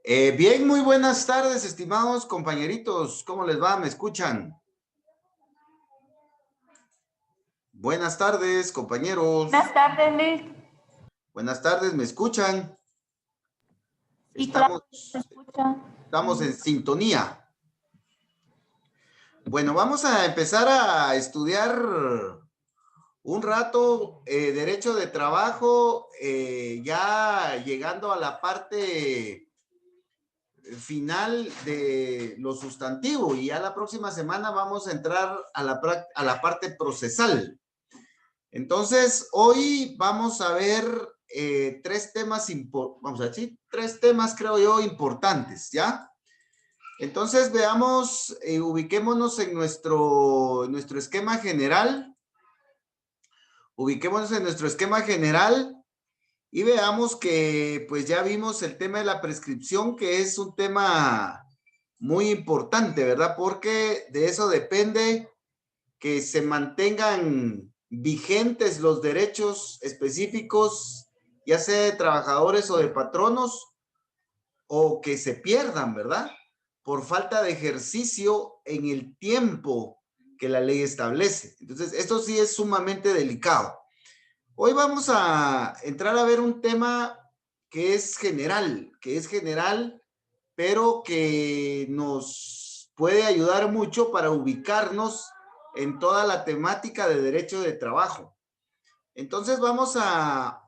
Bien, muy buenas tardes, estimados compañeritos. ¿Cómo les va? ¿Me escuchan? Buenas tardes, compañeros. Buenas tardes, Luis. Buenas tardes, ¿me escuchan? Sí, claro, se Estamos, escucha. estamos en sintonía. Bueno, vamos a empezar a estudiar un rato derecho de trabajo, ya llegando a la parte final de lo sustantivo y ya la próxima semana vamos a entrar a la parte procesal. Entonces, hoy vamos a ver tres temas, vamos a decir, tres temas creo yo importantes, ¿ya? Entonces, veamos, ubiquémonos en nuestro esquema general. Ubiquémonos en nuestro esquema general y veamos que pues ya vimos el tema de la prescripción, que es un tema muy importante, ¿verdad? Porque de eso depende que se mantengan vigentes los derechos específicos, ya sea de trabajadores o de patronos, o que se pierdan, ¿verdad? Por falta de ejercicio en el tiempo que la ley establece. Entonces, esto sí es sumamente delicado. Hoy vamos a entrar a ver un tema que es general, pero que nos puede ayudar mucho para ubicarnos en toda la temática de derecho de trabajo. Entonces vamos a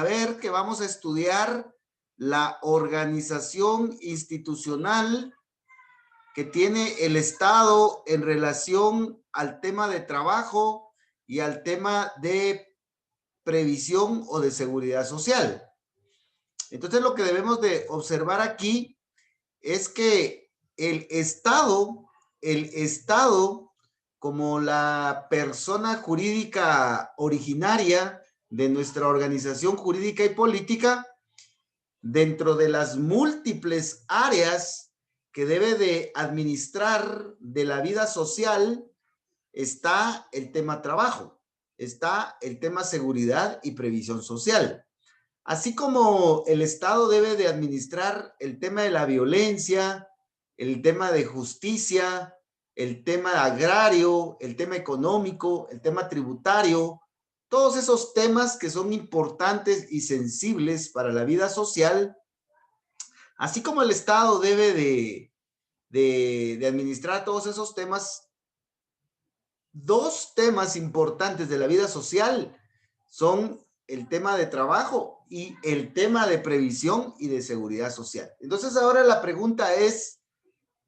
ver que vamos a estudiar la organización institucional que tiene el Estado en relación al tema de trabajo y al tema de previsión o de seguridad social. Entonces lo que debemos de observar aquí es que el Estado como la persona jurídica originaria de nuestra organización jurídica y política, dentro de las múltiples áreas que debe de administrar de la vida social, está el tema trabajo, está el tema seguridad y previsión social. Así como el Estado debe de administrar el tema de la violencia, el tema de justicia, el tema agrario, el tema económico, el tema tributario, todos esos temas que son importantes y sensibles para la vida social, así como el Estado debe de administrar todos esos temas, dos temas importantes de la vida social son el tema de trabajo y el tema de previsión y de seguridad social. Entonces ahora la pregunta es,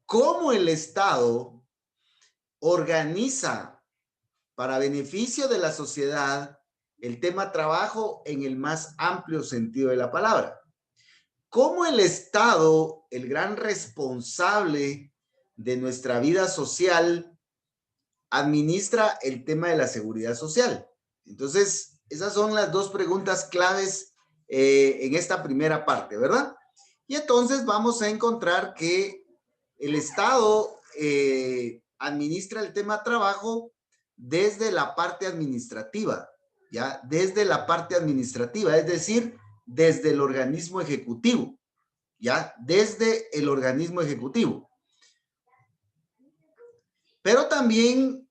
¿cómo el Estado organiza para beneficio de la sociedad el tema trabajo en el más amplio sentido de la palabra? ¿Cómo el Estado, el gran responsable de nuestra vida social, administra el tema de la seguridad social? Entonces, esas son las dos preguntas claves en esta primera parte, ¿verdad? Y entonces vamos a encontrar que el Estado administra el tema trabajo desde la parte administrativa, ¿ya? Desde la parte administrativa, es decir, desde el organismo ejecutivo, ¿ya? Desde el organismo ejecutivo. Pero también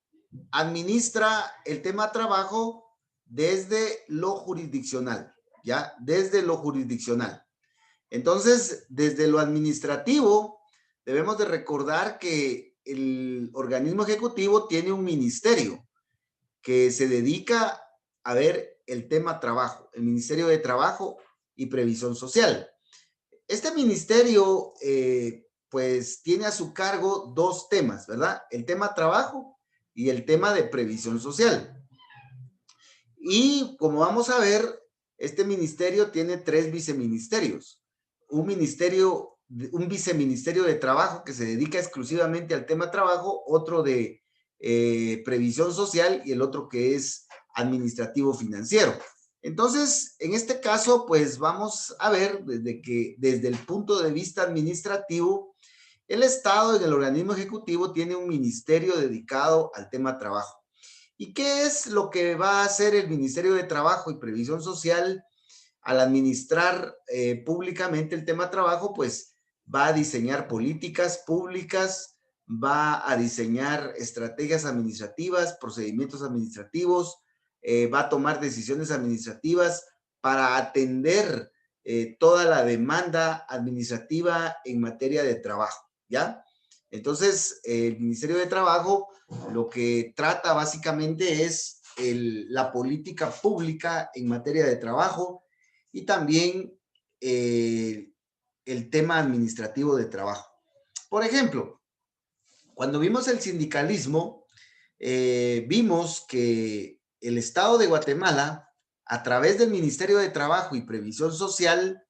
administra el tema trabajo desde lo jurisdiccional, ¿ya? Desde lo jurisdiccional. Entonces, desde lo administrativo, debemos de recordar que el organismo ejecutivo tiene un ministerio que se dedica a ver el tema trabajo, el Ministerio de Trabajo y Previsión Social. Este ministerio, pues, tiene a su cargo dos temas, ¿verdad? El tema trabajo y el tema de previsión social. Y como vamos a ver, este ministerio tiene tres viceministerios. Un viceministerio de trabajo que se dedica exclusivamente al tema trabajo, otro de previsión social y el otro que es administrativo financiero. Entonces, en este caso, pues vamos a ver desde el punto de vista administrativo, el Estado en el organismo ejecutivo tiene un ministerio dedicado al tema trabajo. ¿Y qué es lo que va a hacer el Ministerio de Trabajo y Previsión Social al administrar públicamente el tema trabajo? Pues va a diseñar políticas públicas, va a diseñar estrategias administrativas, procedimientos administrativos, va a tomar decisiones administrativas para atender toda la demanda administrativa en materia de trabajo, ¿ya? Entonces, el Ministerio de Trabajo lo que trata básicamente es la política pública en materia de trabajo y también el tema administrativo de trabajo. Por ejemplo, cuando vimos el sindicalismo, vimos que el Estado de Guatemala, a través del Ministerio de Trabajo y Previsión Social,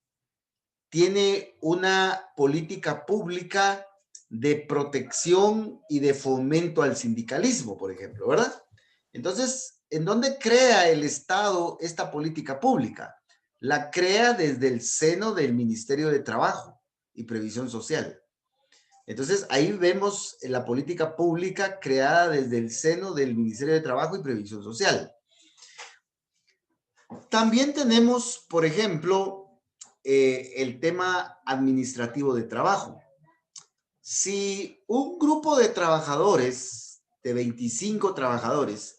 tiene una política pública de protección y de fomento al sindicalismo, por ejemplo, ¿verdad? Entonces, ¿en dónde crea el Estado esta política pública? La crea desde el seno del Ministerio de Trabajo y Previsión Social. Entonces, ahí vemos la política pública creada desde el seno del Ministerio de Trabajo y Previsión Social. También tenemos, por ejemplo, el tema administrativo de trabajo. Si un grupo de trabajadores, de 25 trabajadores,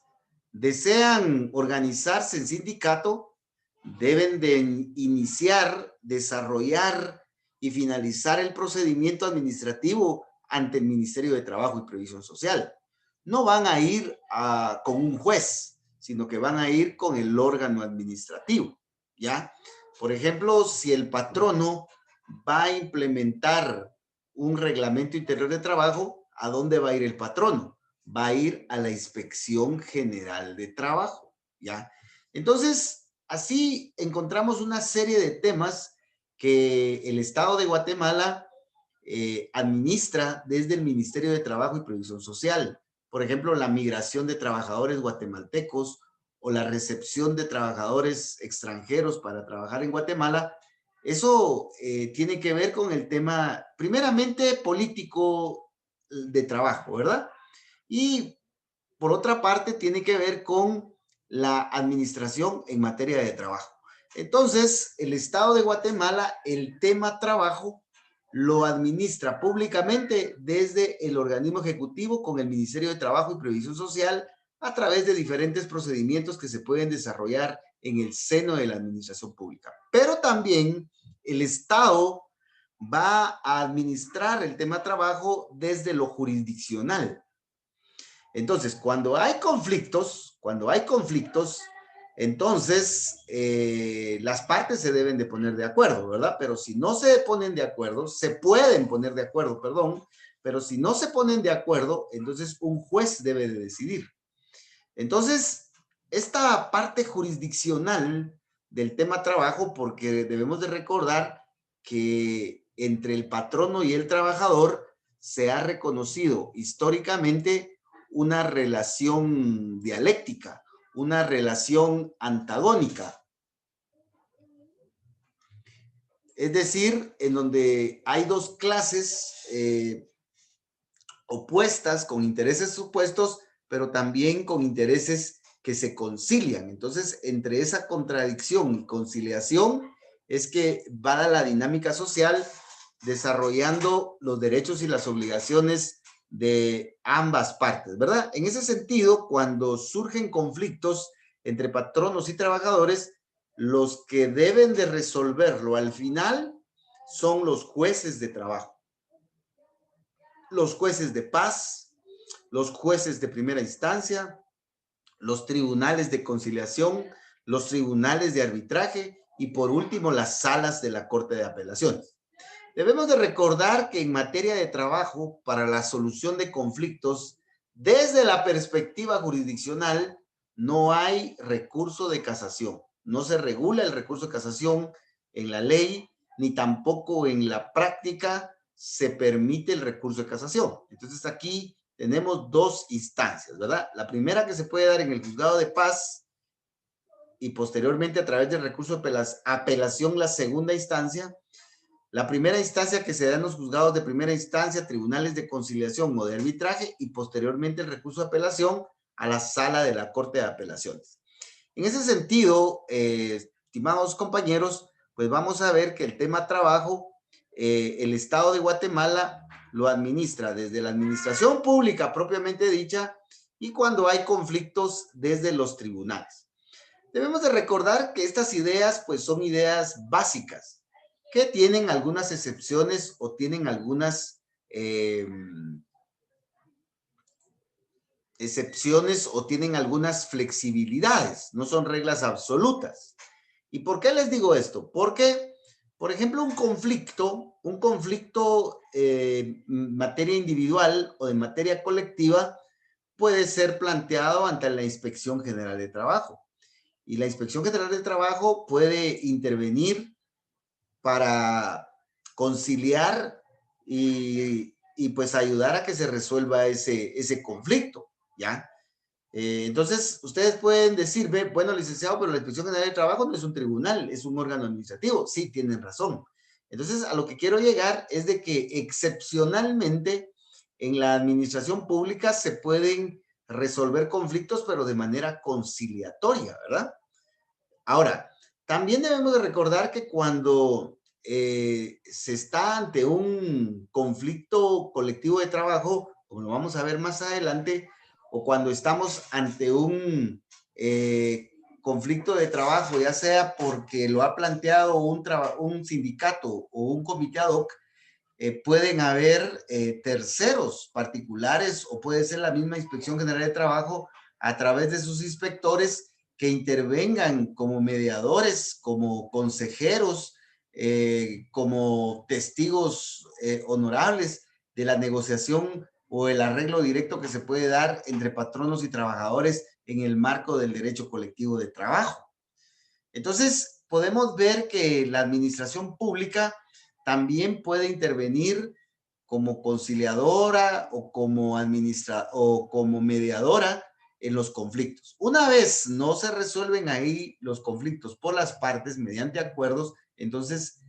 desean organizarse en sindicato, deben de iniciar, desarrollar y finalizar el procedimiento administrativo ante el Ministerio de Trabajo y Previsión Social. No van a ir con un juez, sino que van a ir con el órgano administrativo, ¿ya? Por ejemplo, si el patrono va a implementar un reglamento interior de trabajo, ¿a dónde va a ir el patrono? Va a ir a la Inspección General de Trabajo, ¿ya? Entonces, así encontramos una serie de temas que el Estado de Guatemala administra desde el Ministerio de Trabajo y Previsión Social. Por ejemplo, la migración de trabajadores guatemaltecos o la recepción de trabajadores extranjeros para trabajar en Guatemala. Eso tiene que ver con el tema, primeramente, político de trabajo, ¿verdad? Y por otra parte, tiene que ver con la administración en materia de trabajo. Entonces, el Estado de Guatemala, el tema trabajo, lo administra públicamente desde el organismo ejecutivo con el Ministerio de Trabajo y Previsión Social a través de diferentes procedimientos que se pueden desarrollar en el seno de la administración pública. Pero también el Estado va a administrar el tema trabajo desde lo jurisdiccional. Entonces, cuando hay conflictos, entonces las partes se deben de poner de acuerdo, ¿verdad? Pero si no se ponen de acuerdo, se pueden poner de acuerdo, perdón, pero si no se ponen de acuerdo, entonces un juez debe de decidir. Entonces, esta parte jurisdiccional del tema trabajo, porque debemos de recordar que entre el patrono y el trabajador se ha reconocido históricamente una relación dialéctica, una relación antagónica. Es decir, en donde hay dos clases opuestas con intereses supuestos, pero también con intereses que se concilian. Entonces, entre esa contradicción y conciliación es que va la dinámica social desarrollando los derechos y las obligaciones de ambas partes, ¿verdad? En ese sentido, cuando surgen conflictos entre patronos y trabajadores, los que deben de resolverlo al final son los jueces de trabajo, los jueces de paz, los jueces de primera instancia, los tribunales de conciliación, los tribunales de arbitraje y por último las salas de la Corte de Apelaciones. Debemos de recordar que en materia de trabajo, para la solución de conflictos, desde la perspectiva jurisdiccional, no hay recurso de casación. No se regula el recurso de casación en la ley, ni tampoco en la práctica se permite el recurso de casación. Entonces aquí tenemos dos instancias, ¿verdad? La primera que se puede dar en el juzgado de paz y posteriormente a través del recurso de apelación, la segunda instancia. La primera instancia que se da en los juzgados de primera instancia, tribunales de conciliación o de arbitraje y posteriormente el recurso de apelación a la sala de la Corte de Apelaciones. En ese sentido, estimados compañeros, pues vamos a ver que el tema trabajo el Estado de Guatemala lo administra desde la administración pública propiamente dicha y cuando hay conflictos desde los tribunales. Debemos de recordar que estas ideas pues son ideas básicas que tienen algunas excepciones o tienen algunas excepciones o tienen algunas flexibilidades, no son reglas absolutas. ¿Y por qué les digo esto? Porque, por ejemplo, un conflicto en materia individual o en materia colectiva puede ser planteado ante la Inspección General de Trabajo. Y la Inspección General de Trabajo puede intervenir para conciliar y pues ayudar a que se resuelva ese conflicto, ¿ya? Entonces, ustedes pueden decirme, bueno, licenciado, pero la Inspección General de Trabajo no es un tribunal, es un órgano administrativo. Sí, tienen razón. Entonces, a lo que quiero llegar es de que excepcionalmente en la administración pública se pueden resolver conflictos, pero de manera conciliatoria, ¿verdad? Ahora, también debemos de recordar que cuando se está ante un conflicto colectivo de trabajo, como lo vamos a ver más adelante, o cuando estamos ante un conflicto de trabajo, ya sea porque lo ha planteado un sindicato o un comité ad hoc, pueden haber terceros particulares o puede ser la misma Inspección General de Trabajo a través de sus inspectores que intervengan como mediadores, como consejeros, como testigos honorables de la negociación o el arreglo directo que se puede dar entre patronos y trabajadores en el marco del derecho colectivo de trabajo. Entonces, podemos ver que la administración pública también puede intervenir como conciliadora o como mediadora en los conflictos. Una vez no se resuelven ahí los conflictos por las partes mediante acuerdos, entonces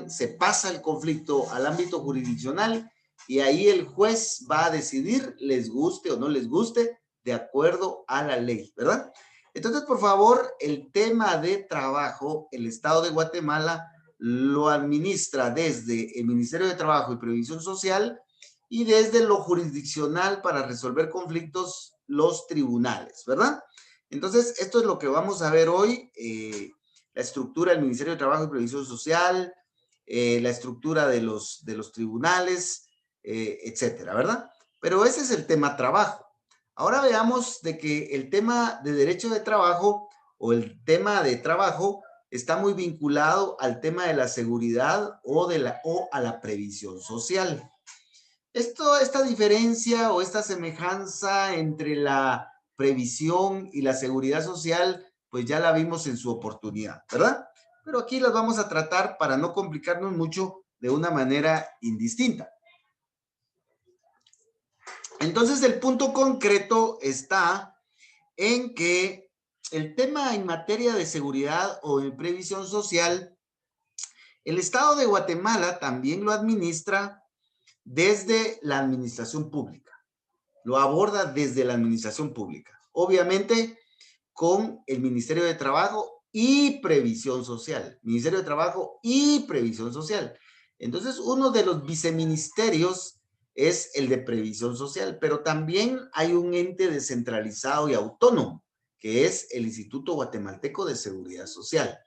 se pasa el conflicto al ámbito jurisdiccional y ahí el juez va a decidir, les guste o no les guste, de acuerdo a la ley, ¿verdad? Entonces, por favor, el tema de trabajo, el Estado de Guatemala lo administra desde el Ministerio de Trabajo y Previsión Social y desde lo jurisdiccional para resolver conflictos, los tribunales, ¿verdad? Entonces, esto es lo que vamos a ver hoy, la estructura del Ministerio de Trabajo y Previsión Social, la estructura de los tribunales, etcétera, ¿verdad? Pero ese es el tema trabajo. Ahora veamos de que el tema de derecho de trabajo o el tema de trabajo está muy vinculado al tema de la seguridad o a la previsión social. Esta diferencia o esta semejanza entre la previsión y la seguridad social, pues ya la vimos en su oportunidad, ¿verdad? Pero aquí las vamos a tratar para no complicarnos mucho de una manera indistinta. Entonces, el punto concreto está en que el tema en materia de seguridad o de previsión social, el Estado de Guatemala también lo administra desde la administración pública. Lo aborda desde la administración pública. Obviamente, con el Ministerio de Trabajo y Previsión Social. Ministerio de Trabajo y Previsión Social. Entonces, uno de los viceministerios es el de Previsión Social, pero también hay un ente descentralizado y autónomo, que es el Instituto Guatemalteco de Seguridad Social.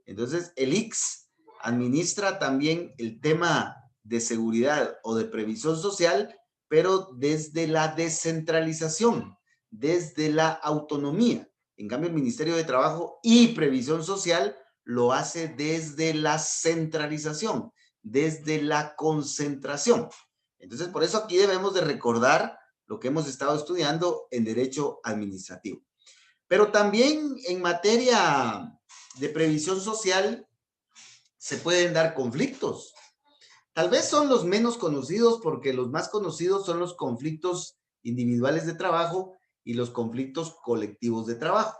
Entonces, el IX administra también el tema de seguridad o de previsión social, pero desde la descentralización, desde la autonomía. En cambio, el Ministerio de Trabajo y Previsión Social lo hace desde la centralización, desde la concentración. Entonces, por eso aquí debemos de recordar lo que hemos estado estudiando en derecho administrativo. Pero también en materia de previsión social se pueden dar conflictos. Tal vez son los menos conocidos porque los más conocidos son los conflictos individuales de trabajo y los conflictos colectivos de trabajo.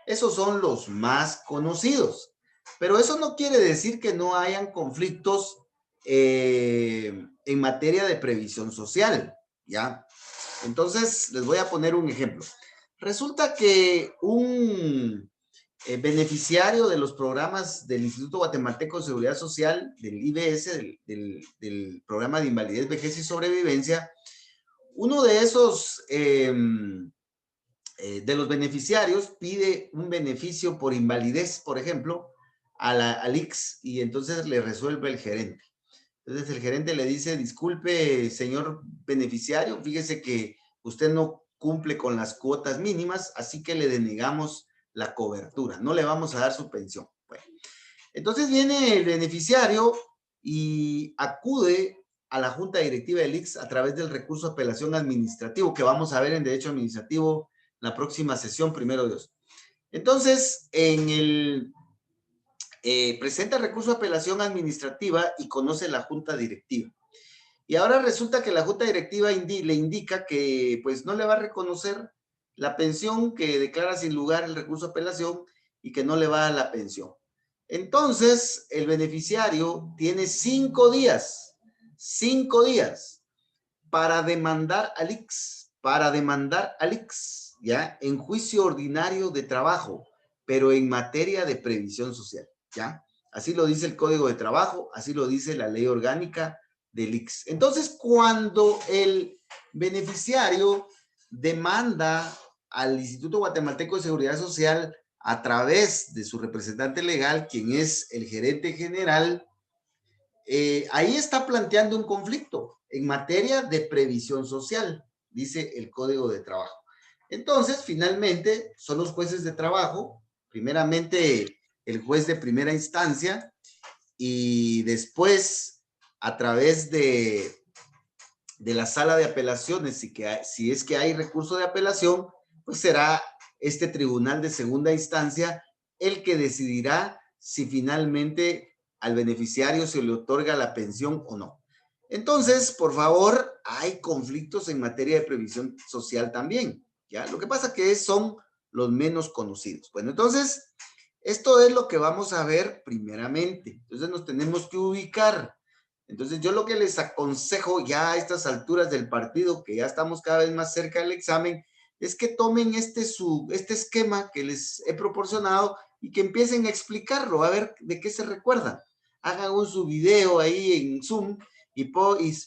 Esos son los más conocidos. Pero eso no quiere decir que no hayan conflictos en materia de previsión social, ¿ya? Entonces, les voy a poner un ejemplo. Resulta que un beneficiario de los programas del Instituto Guatemalteco de Seguridad Social, del IBS, del Programa de Invalidez, Vejez y Sobrevivencia, uno de esos, de los beneficiarios, pide un beneficio por invalidez, por ejemplo, al IX, y entonces le resuelve el gerente. Entonces el gerente le dice, disculpe, señor beneficiario, fíjese que usted no cumple con las cuotas mínimas, así que le denegamos la cobertura, no le vamos a dar su pensión. Bueno, entonces viene el beneficiario y acude a la Junta Directiva del IX a través del recurso de apelación administrativo, que vamos a ver en Derecho Administrativo la próxima sesión, primero Dios. Entonces, presenta el recurso de apelación administrativa y conoce la Junta Directiva. Y ahora resulta que la Junta Directiva le indica que pues no le va a reconocer la pensión, que declara sin lugar el recurso de apelación y que no le va a la pensión. Entonces, el beneficiario tiene 5 días para demandar al IX, ¿ya? En juicio ordinario de trabajo, pero en materia de previsión social, ¿ya? Así lo dice el Código de Trabajo, así lo dice la Ley Orgánica del IX. Entonces, cuando el beneficiario demanda al Instituto Guatemalteco de Seguridad Social a través de su representante legal, quien es el gerente general, ahí está planteando un conflicto en materia de previsión social, dice el Código de Trabajo. Entonces, finalmente, son los jueces de trabajo, primeramente el juez de primera instancia, y después, a través de la sala de apelaciones, si es que hay recurso de apelación, pues será este tribunal de segunda instancia el que decidirá si finalmente al beneficiario se le otorga la pensión o no. Entonces, por favor, hay conflictos en materia de previsión social también, ¿ya? Lo que pasa que son los menos conocidos. Bueno, entonces, esto es lo que vamos a ver primeramente. Entonces, nos tenemos que ubicar. Entonces, yo lo que les aconsejo ya a estas alturas del partido, que ya estamos cada vez más cerca del examen, es que tomen este esquema que les he proporcionado y que empiecen a explicarlo, a ver de qué se recuerdan. Hagan un su video ahí en Zoom y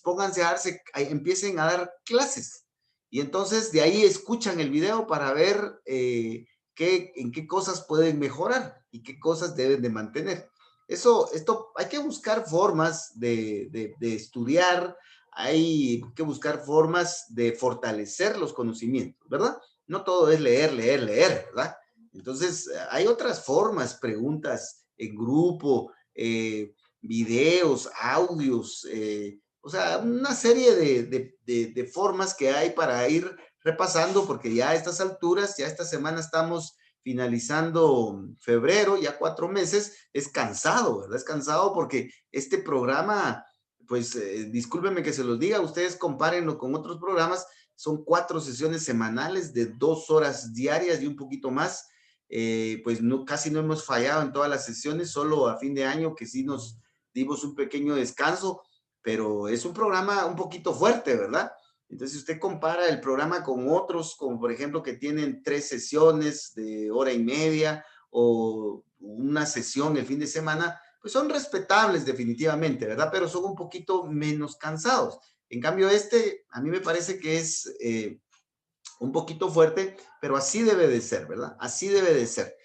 pónganse a darse, empiecen a dar clases. Y entonces de ahí escuchan el video para ver en qué cosas pueden mejorar y qué cosas deben de mantener. Esto hay que buscar formas de estudiar, hay que buscar formas de fortalecer los conocimientos, ¿verdad? No todo es leer, ¿verdad? Entonces, hay otras formas, preguntas en grupo, videos, audios, o sea, una serie de formas que hay para ir repasando, porque ya a estas alturas, ya esta semana estamos finalizando febrero, ya 4 meses, es cansado, ¿verdad? Es cansado porque este programa, pues discúlpenme que se los diga, ustedes compárenlo con otros programas, son 4 sesiones semanales de 2 horas diarias y un poquito más, pues no, casi no hemos fallado en todas las sesiones, solo a fin de año que sí nos dimos un pequeño descanso, pero es un programa un poquito fuerte, ¿verdad? Entonces, si usted compara el programa con otros, como por ejemplo que tienen 3 sesiones de hora y media o una sesión el fin de semana, pues son respetables definitivamente, ¿verdad? Pero son un poquito menos cansados. En cambio, a mí me parece que es un poquito fuerte, pero así debe de ser, ¿verdad? Así debe de ser.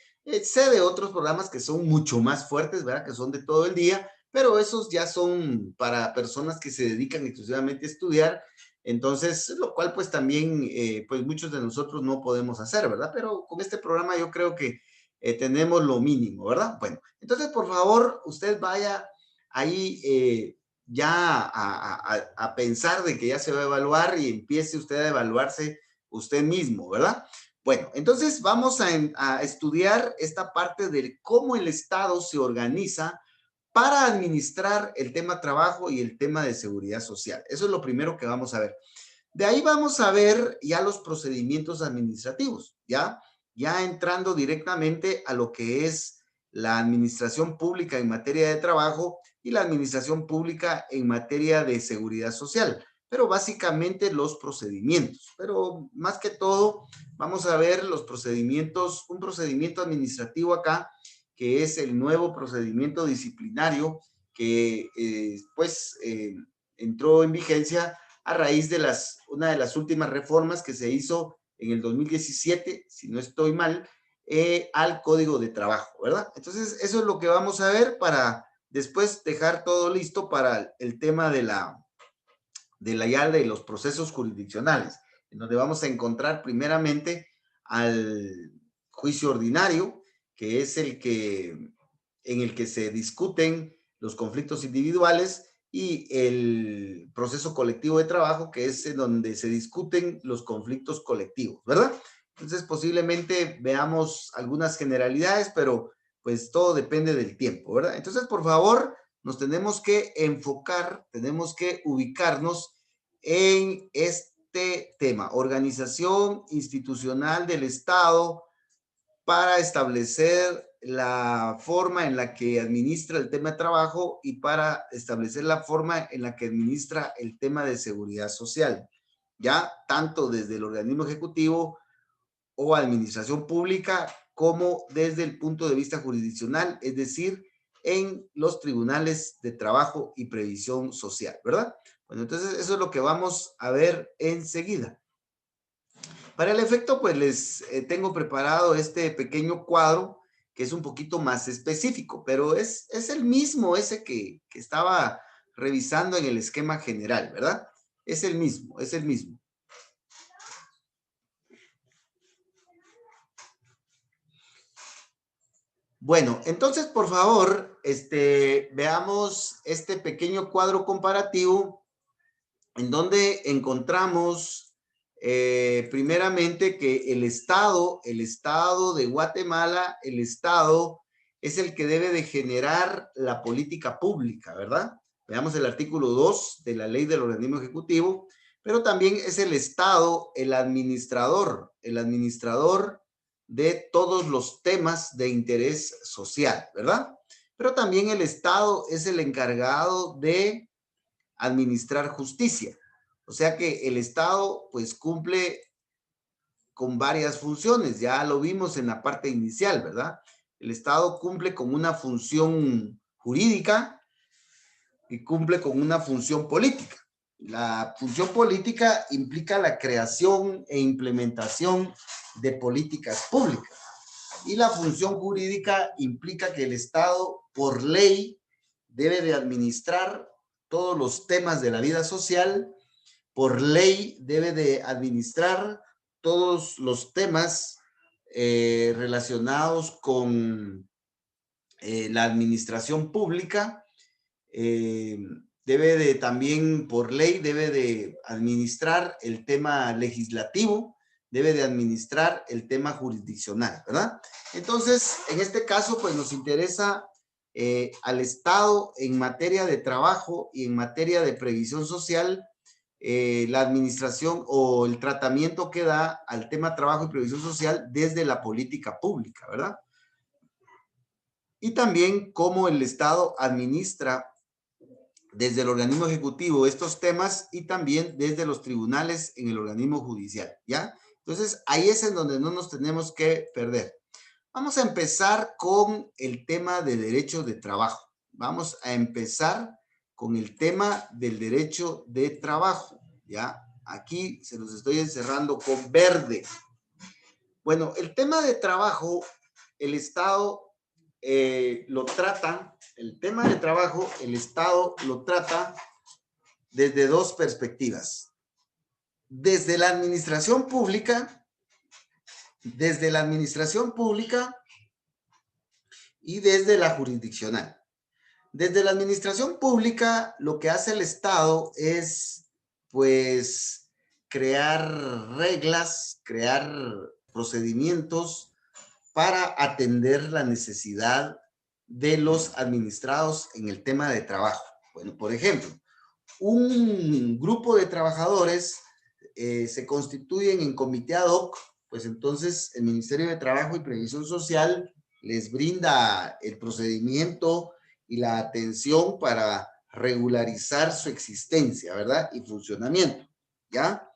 Sé de otros programas que son mucho más fuertes, ¿verdad? Que son de todo el día, pero esos ya son para personas que se dedican exclusivamente a estudiar, entonces, lo cual pues también, pues muchos de nosotros no podemos hacer, ¿verdad? Pero con este programa yo creo que tenemos lo mínimo, ¿verdad? Bueno, entonces por favor, usted vaya ahí ya a pensar de que ya se va a evaluar y empiece usted a evaluarse usted mismo, ¿verdad? Bueno, entonces vamos a estudiar esta parte de cómo el Estado se organiza para administrar el tema trabajo y el tema de seguridad social. Eso es lo primero que vamos a ver. De ahí vamos a ver ya los procedimientos administrativos, ¿ya? Ya entrando directamente a lo que es la administración pública en materia de trabajo y la administración pública en materia de seguridad social. pero básicamente los procedimientos. Pero más que todo, vamos a ver los procedimientos, un procedimiento administrativo acá, que es el nuevo procedimiento disciplinario que entró en vigencia a raíz de una de las últimas reformas que se hizo en el 2017, si no estoy mal, al Código de Trabajo, ¿verdad? Entonces, eso es lo que vamos a ver para después dejar todo listo para el tema de los procesos jurisdiccionales, en donde vamos a encontrar primeramente al juicio ordinario, que es en el que se discuten los conflictos individuales, y el proceso colectivo de trabajo, que es en donde se discuten los conflictos colectivos, ¿verdad? Entonces, posiblemente veamos algunas generalidades, pero pues todo depende del tiempo, ¿verdad? Entonces, por favor, nos tenemos que enfocar, tenemos que ubicarnos en este tema, organización institucional del Estado para establecer la forma en la que administra el tema de trabajo y para establecer la forma en la que administra el tema de seguridad social, ya tanto desde el organismo ejecutivo o administración pública como desde el punto de vista jurisdiccional, es decir, en los tribunales de trabajo y previsión social, ¿verdad? Bueno, entonces eso es lo que vamos a ver enseguida. Para el efecto, pues les tengo preparado este pequeño cuadro que es un poquito más específico, pero es el mismo ese que estaba revisando en el esquema general, ¿verdad? Es el mismo, es el mismo. Bueno, entonces, por favor, veamos este pequeño cuadro comparativo en donde encontramos primeramente que el Estado de Guatemala, el Estado es el que debe de generar la política pública, ¿verdad? Veamos el artículo 2 de la ley del organismo ejecutivo, pero también es el Estado el administrador de todos los temas de interés social, ¿verdad? Pero también el Estado es el encargado de administrar justicia. O sea que el Estado pues cumple con varias funciones, ya lo vimos en la parte inicial, ¿verdad? El Estado cumple con una función jurídica y cumple con una función política. La función política implica la creación e implementación de políticas públicas. Y la función jurídica implica que el Estado, por ley, debe de administrar todos los temas de la vida social, por ley debe de administrar todos los temas relacionados con la administración pública, debe de también, por ley, debe de administrar el tema legislativo, debe de administrar el tema jurisdiccional, ¿verdad? Entonces, en este caso, pues nos interesa al Estado en materia de trabajo y en materia de previsión social, la administración o el tratamiento que da al tema trabajo y previsión social desde la política pública, ¿verdad? Y también cómo el Estado administra desde el organismo ejecutivo estos temas y también desde los tribunales en el organismo judicial, ¿ya? Entonces, ahí es en donde no nos tenemos que perder. Vamos a empezar con el tema de derecho de trabajo. Vamos a empezar con el tema del derecho de trabajo, ¿ya? Aquí se los estoy encerrando con verde. Bueno, el tema de trabajo, el Estado lo trata, el tema de trabajo, el Estado lo trata desde dos perspectivas. Desde la administración pública y desde la jurisdiccional. Desde la administración pública, lo que hace el Estado es, pues, crear reglas, crear procedimientos para atender la necesidad de los administrados en el tema de trabajo. Bueno, por ejemplo, un grupo de trabajadores se constituyen en comité ad hoc, pues entonces el Ministerio de Trabajo y Previsión Social les brinda el procedimiento y la atención para regularizar su existencia, ¿verdad? Y funcionamiento, ¿ya?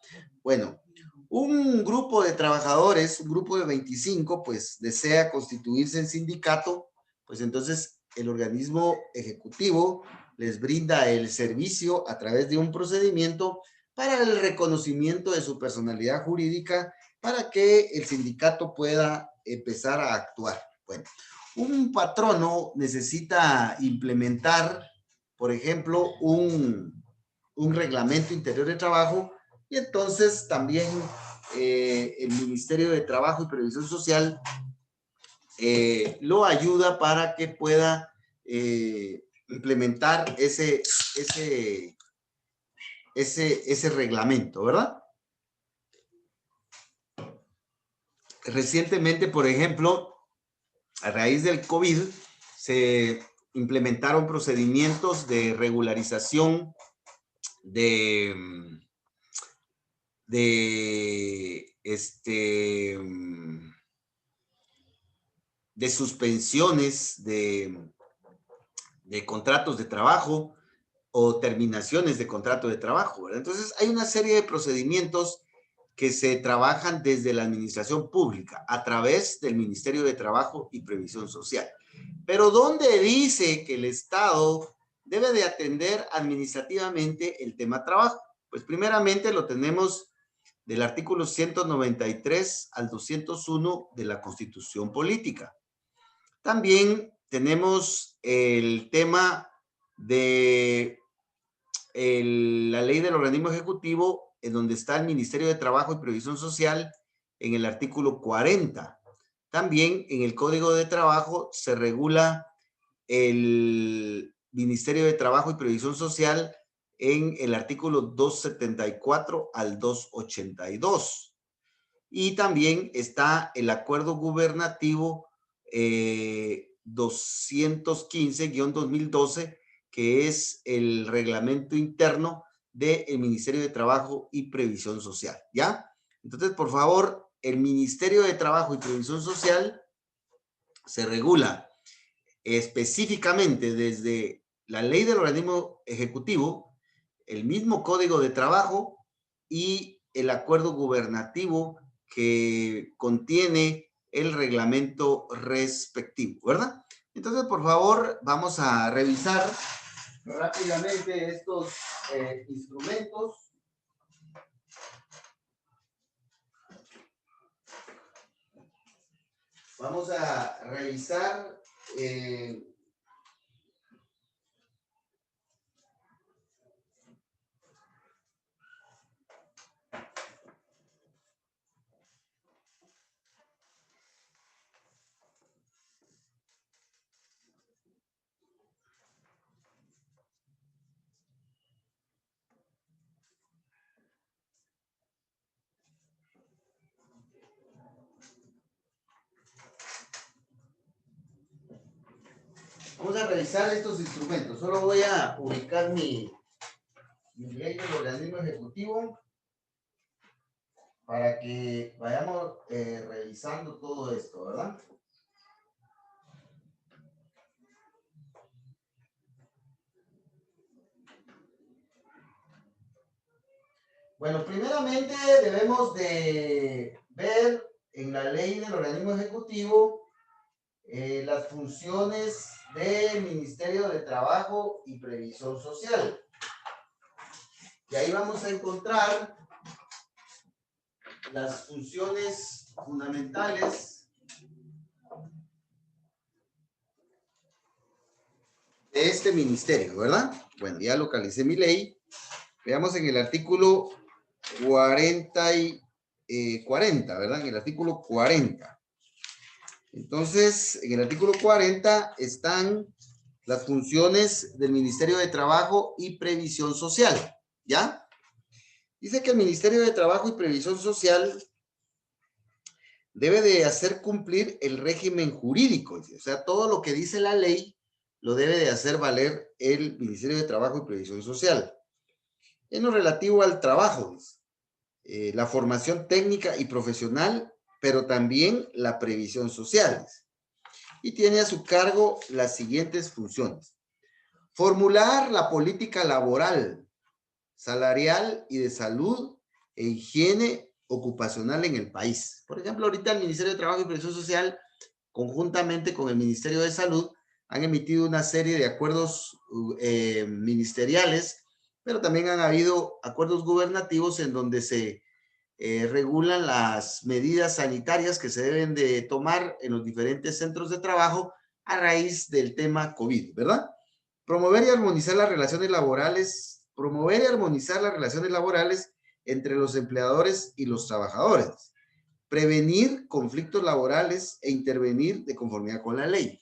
Bueno, un grupo de trabajadores, un grupo de 25, pues desea constituirse en sindicato, pues entonces el organismo ejecutivo les brinda el servicio a través de un procedimiento para el reconocimiento de su personalidad jurídica para que el sindicato pueda empezar a actuar. Bueno, un patrono necesita implementar, por ejemplo, un reglamento interior de trabajo y entonces también el Ministerio de Trabajo y Previsión Social lo ayuda para que pueda implementar ese reglamento, ¿verdad? Recientemente, por ejemplo, a raíz del COVID, se implementaron procedimientos de regularización de suspensiones de contratos de trabajo o terminaciones de contrato de trabajo, ¿verdad? Entonces, hay una serie de procedimientos que se trabajan desde la administración pública a través del Ministerio de Trabajo y Previsión Social. Pero ¿dónde dice que el Estado debe de atender administrativamente el tema trabajo? Pues primeramente lo tenemos del artículo 193 al 201 de la Constitución Política. También tenemos el tema de la ley del organismo ejecutivo, en donde está el Ministerio de Trabajo y Previsión Social, en el artículo 40. También en el Código de Trabajo se regula el Ministerio de Trabajo y Previsión Social en el artículo 274 al 282. Y también está el acuerdo gubernativo 215-2012, que es el reglamento interno del Ministerio de Trabajo y Previsión Social, ¿ya? Entonces, por favor, el Ministerio de Trabajo y Previsión Social se regula específicamente desde la ley del organismo ejecutivo, el mismo Código de Trabajo y el acuerdo gubernativo que contiene el reglamento respectivo, ¿verdad? Entonces, por favor, vamos a revisar rápidamente estos instrumentos. Vamos a revisar estos instrumentos. Solo voy a ubicar mi ley del organismo ejecutivo para que vayamos revisando todo esto, ¿verdad? Bueno, primeramente debemos de ver en la ley del organismo ejecutivo las funciones del Ministerio de Trabajo y Previsión Social. Y ahí vamos a encontrar las funciones fundamentales de este ministerio, ¿verdad? Bueno, ya localicé mi ley. Veamos en el artículo 40, ¿verdad? En el artículo 40. Entonces, en el artículo 40 están las funciones del Ministerio de Trabajo y Previsión Social, ¿ya? Dice que el Ministerio de Trabajo y Previsión Social debe de hacer cumplir el régimen jurídico, o sea, todo lo que dice la ley lo debe de hacer valer el Ministerio de Trabajo y Previsión Social. En lo relativo al trabajo, la formación técnica y profesional, pero también la previsión social. Y tiene a su cargo las siguientes funciones: Formular la política laboral, salarial y de salud e higiene ocupacional en el país. Por ejemplo, ahorita el Ministerio de Trabajo y Previsión Social, conjuntamente con el Ministerio de Salud, han emitido una serie de acuerdos ministeriales, pero también han habido acuerdos gubernativos en donde se regulan las medidas sanitarias que se deben de tomar en los diferentes centros de trabajo a raíz del tema COVID, ¿verdad? Promover y armonizar las relaciones laborales entre los empleadores y los trabajadores, prevenir conflictos laborales e intervenir de conformidad con la ley.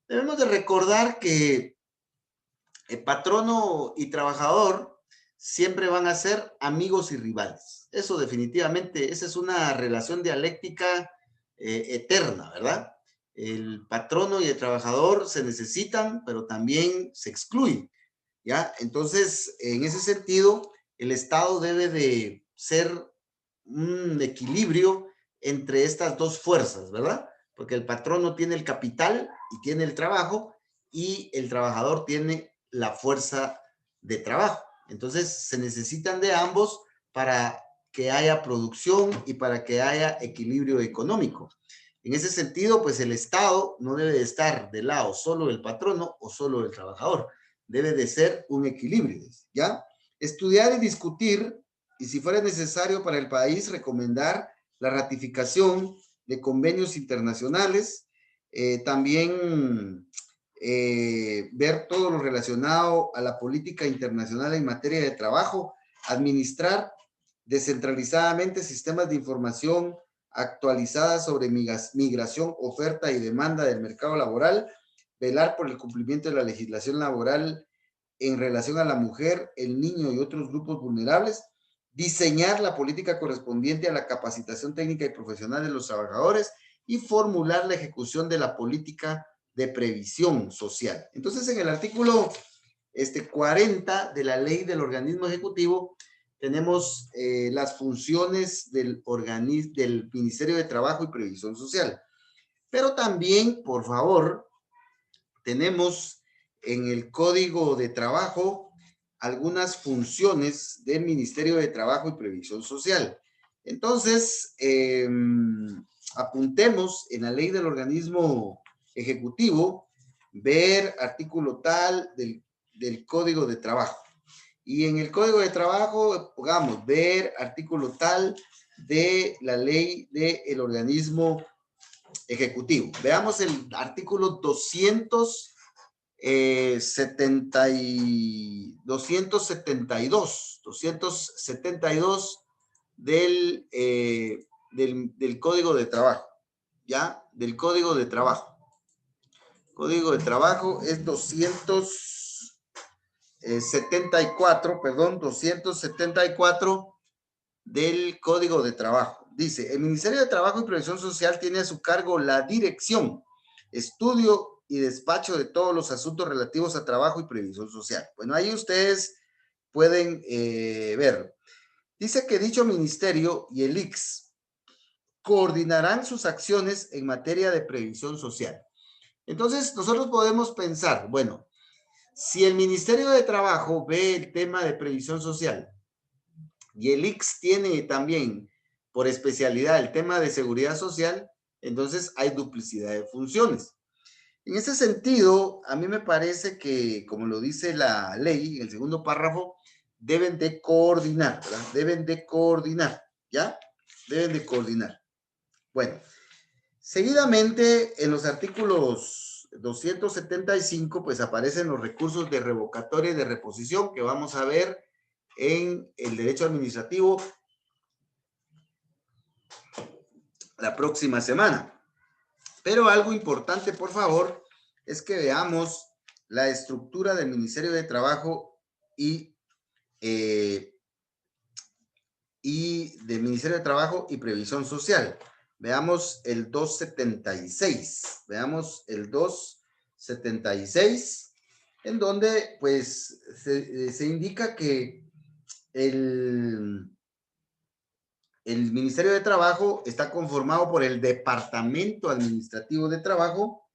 Debemos de recordar que el patrono y trabajador siempre van a ser amigos y rivales. Eso definitivamente, esa es una relación dialéctica eterna, ¿verdad? El patrono y el trabajador se necesitan, pero también se excluyen, ¿ya? Entonces, en ese sentido, el Estado debe de ser un equilibrio entre estas dos fuerzas, ¿verdad? Porque el patrono tiene el capital y tiene el trabajo, y el trabajador tiene la fuerza de trabajo. Entonces, se necesitan de ambos para que haya producción y para que haya equilibrio económico. En ese sentido, pues el Estado no debe de estar del lado solo del patrono o solo del trabajador. Debe de ser un equilibrio, ¿ya? Estudiar y discutir, y si fuera necesario para el país, recomendar la ratificación de convenios internacionales, también ver todo lo relacionado a la política internacional en materia de trabajo, administrar descentralizadamente sistemas de información actualizadas sobre migración, oferta y demanda del mercado laboral, velar por el cumplimiento de la legislación laboral en relación a la mujer, el niño y otros grupos vulnerables, diseñar la política correspondiente a la capacitación técnica y profesional de los trabajadores y formular la ejecución de la política de previsión social. Entonces, en el artículo 40 de la ley del organismo ejecutivo, tenemos las funciones del Ministerio de Trabajo y Previsión Social. Pero también, por favor, tenemos en el Código de Trabajo algunas funciones del Ministerio de Trabajo y Previsión Social. Entonces, apuntemos en la ley del organismo ejecutivo, ver artículo tal del Código de Trabajo. Y en el Código de Trabajo, pongamos, ver artículo tal de la ley del organismo ejecutivo. Veamos el artículo 272 del Código de Trabajo, ¿ya? Del Código de Trabajo. Código de Trabajo es 274 del Código de Trabajo. Dice, el Ministerio de Trabajo y Previsión Social tiene a su cargo la dirección, estudio y despacho de todos los asuntos relativos a trabajo y previsión social. Bueno, ahí ustedes pueden ver. Dice que dicho ministerio y el ICS coordinarán sus acciones en materia de previsión social. Entonces, nosotros podemos pensar, bueno, si el Ministerio de Trabajo ve el tema de previsión social y el ICS tiene también por especialidad el tema de seguridad social, entonces hay duplicidad de funciones. En ese sentido, a mí me parece que, como lo dice la ley, en el segundo párrafo, deben de coordinar, ¿verdad? Deben de coordinar, ¿ya? Deben de coordinar. Bueno, seguidamente en los artículos 275, pues aparecen los recursos de revocatoria y de reposición que vamos a ver en el derecho administrativo la próxima semana. Pero algo importante, por favor, es que veamos la estructura del Ministerio de Trabajo y del Ministerio de Trabajo y Previsión Social. Veamos el 276. Veamos el 276, en donde pues se indica que el Ministerio de Trabajo está conformado por el Departamento Administrativo de Trabajo,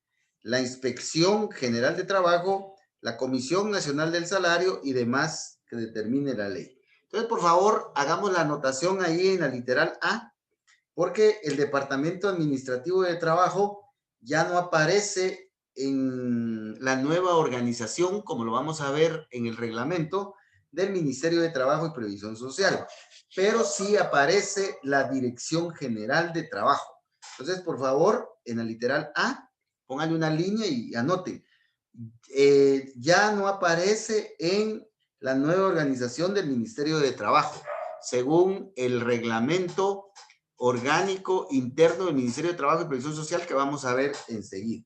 la Inspección General de Trabajo, la Comisión Nacional del Salario y demás que determine la ley. Entonces, por favor, hagamos la anotación ahí en la literal A, porque el Departamento Administrativo de Trabajo ya no aparece en la nueva organización, como lo vamos a ver en el reglamento del Ministerio de Trabajo y Previsión Social, pero sí aparece la Dirección General de Trabajo. Entonces, por favor, en la literal A, póngale una línea y anoten. Ya no aparece en la nueva organización del Ministerio de Trabajo, según el reglamento orgánico interno del Ministerio de Trabajo y Previsión Social que vamos a ver enseguida.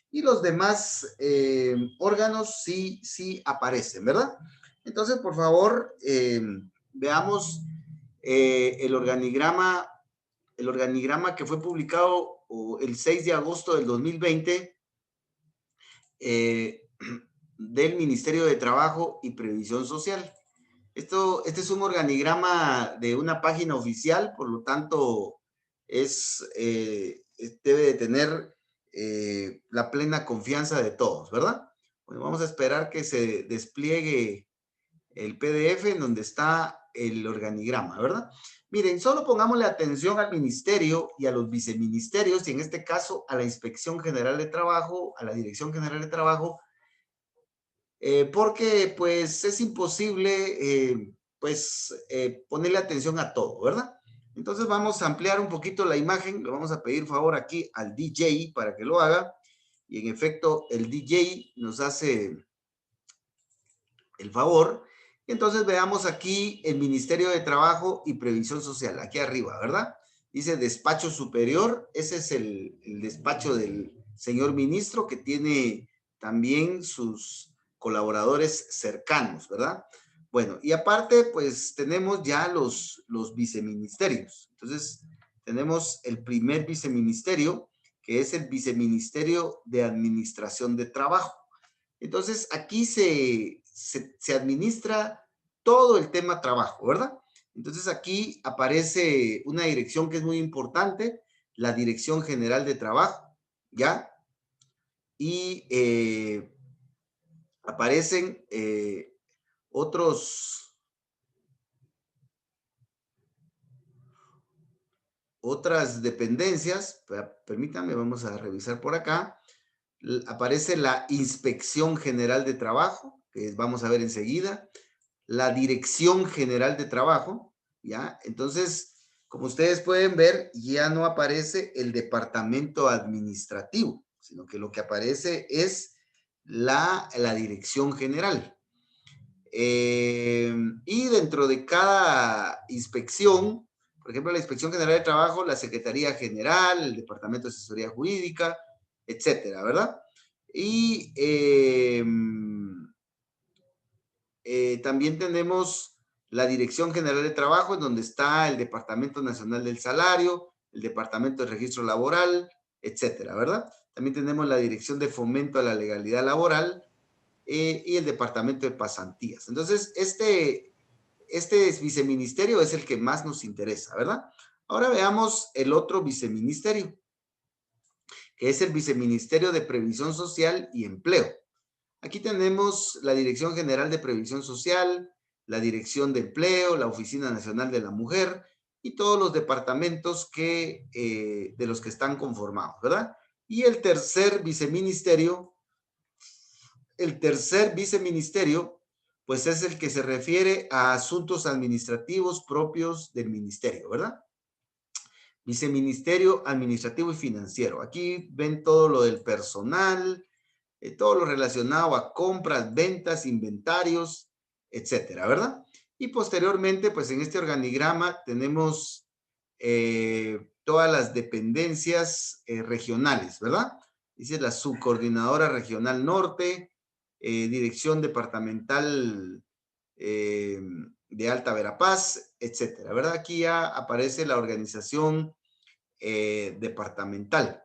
Y los demás órganos sí aparecen, ¿verdad? Entonces, por favor, veamos el organigrama que fue publicado el 6 de agosto del 2020 del Ministerio de Trabajo y Previsión Social. Este es un organigrama de una página oficial, por lo tanto, debe de tener la plena confianza de todos, ¿verdad? Bueno, vamos a esperar que se despliegue el PDF en donde está el organigrama, ¿verdad? Miren, solo pongámosle atención al ministerio y a los viceministerios, y en este caso a la Inspección General de Trabajo, a la Dirección General de Trabajo, porque pues es imposible ponerle atención a todo, ¿verdad? Entonces vamos a ampliar un poquito la imagen, le vamos a pedir favor aquí al DJ para que lo haga, y en efecto el DJ nos hace el favor. Entonces veamos aquí el Ministerio de Trabajo y Previsión Social, aquí arriba, ¿verdad? Dice despacho superior, ese es el despacho del señor ministro que tiene también sus colaboradores cercanos, ¿verdad? Bueno, y aparte, pues tenemos ya los viceministerios. Entonces, tenemos el primer viceministerio, que es el Viceministerio de Administración de Trabajo. Entonces, aquí se administra todo el tema trabajo, ¿verdad? Entonces, aquí aparece una dirección que es muy importante, la Dirección General de Trabajo, ¿ya? Y aparecen otras dependencias. Permítanme, vamos a revisar por acá. Aparece la Inspección General de Trabajo, que vamos a ver enseguida, la Dirección General de Trabajo, ¿ya? Entonces, como ustedes pueden ver, ya no aparece el departamento administrativo, sino que lo que aparece es la Dirección General. Y dentro de cada inspección, por ejemplo, la Inspección General de Trabajo, la Secretaría General, el Departamento de Asesoría Jurídica, etcétera, ¿verdad? Y también tenemos la Dirección General de Trabajo, en donde está el Departamento Nacional del Salario, el Departamento de Registro Laboral, etcétera, ¿verdad? También tenemos la Dirección de Fomento a la Legalidad Laboral y el Departamento de Pasantías. Entonces, este viceministerio es el que más nos interesa, ¿verdad? Ahora veamos el otro viceministerio, que es el Viceministerio de Previsión Social y Empleo. Aquí tenemos la Dirección General de Previsión Social, la Dirección de Empleo, la Oficina Nacional de la Mujer y todos los departamentos de los que están conformados, ¿verdad? Y el tercer viceministerio, pues es el que se refiere a asuntos administrativos propios del ministerio, ¿verdad? Viceministerio Administrativo y Financiero. Aquí ven todo lo del personal, todo lo relacionado a compras, ventas, inventarios, etcétera, ¿verdad? Y posteriormente, pues en este organigrama tenemos todas las dependencias regionales, ¿verdad? Dice la Subcoordinadora Regional Norte, Dirección Departamental de Alta Verapaz, etcétera, ¿verdad? Aquí ya aparece la organización departamental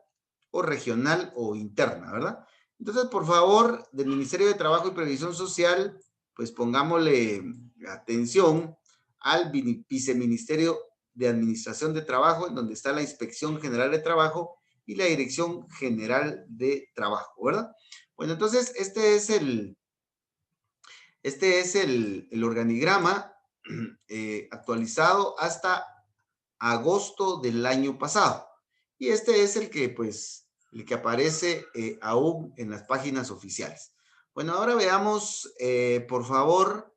o regional o interna, ¿verdad? Entonces, por favor, del Ministerio de Trabajo y Previsión Social, pues pongámosle atención al Viceministerio de Administración de Trabajo, en donde está la Inspección General de Trabajo y la Dirección General de Trabajo, ¿verdad? Bueno, entonces, este es el Este es el organigrama actualizado hasta agosto del año pasado. Y este es el que, pues, el que aparece aún en las páginas oficiales. Bueno, ahora veamos, por favor,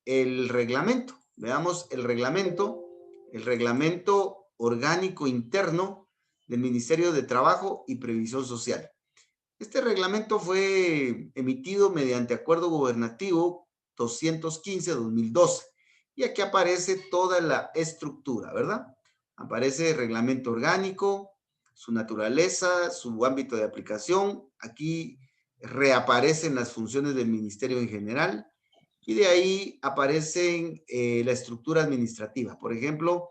el reglamento. Veamos el reglamento orgánico interno del Ministerio de Trabajo y Previsión Social. Este reglamento fue emitido mediante Acuerdo Gubernativo 215-2012. Y aquí aparece toda la estructura, ¿verdad? Aparece el reglamento orgánico, su naturaleza, su ámbito de aplicación. Aquí reaparecen las funciones del ministerio en general. Y de ahí aparecen la estructura administrativa. Por ejemplo,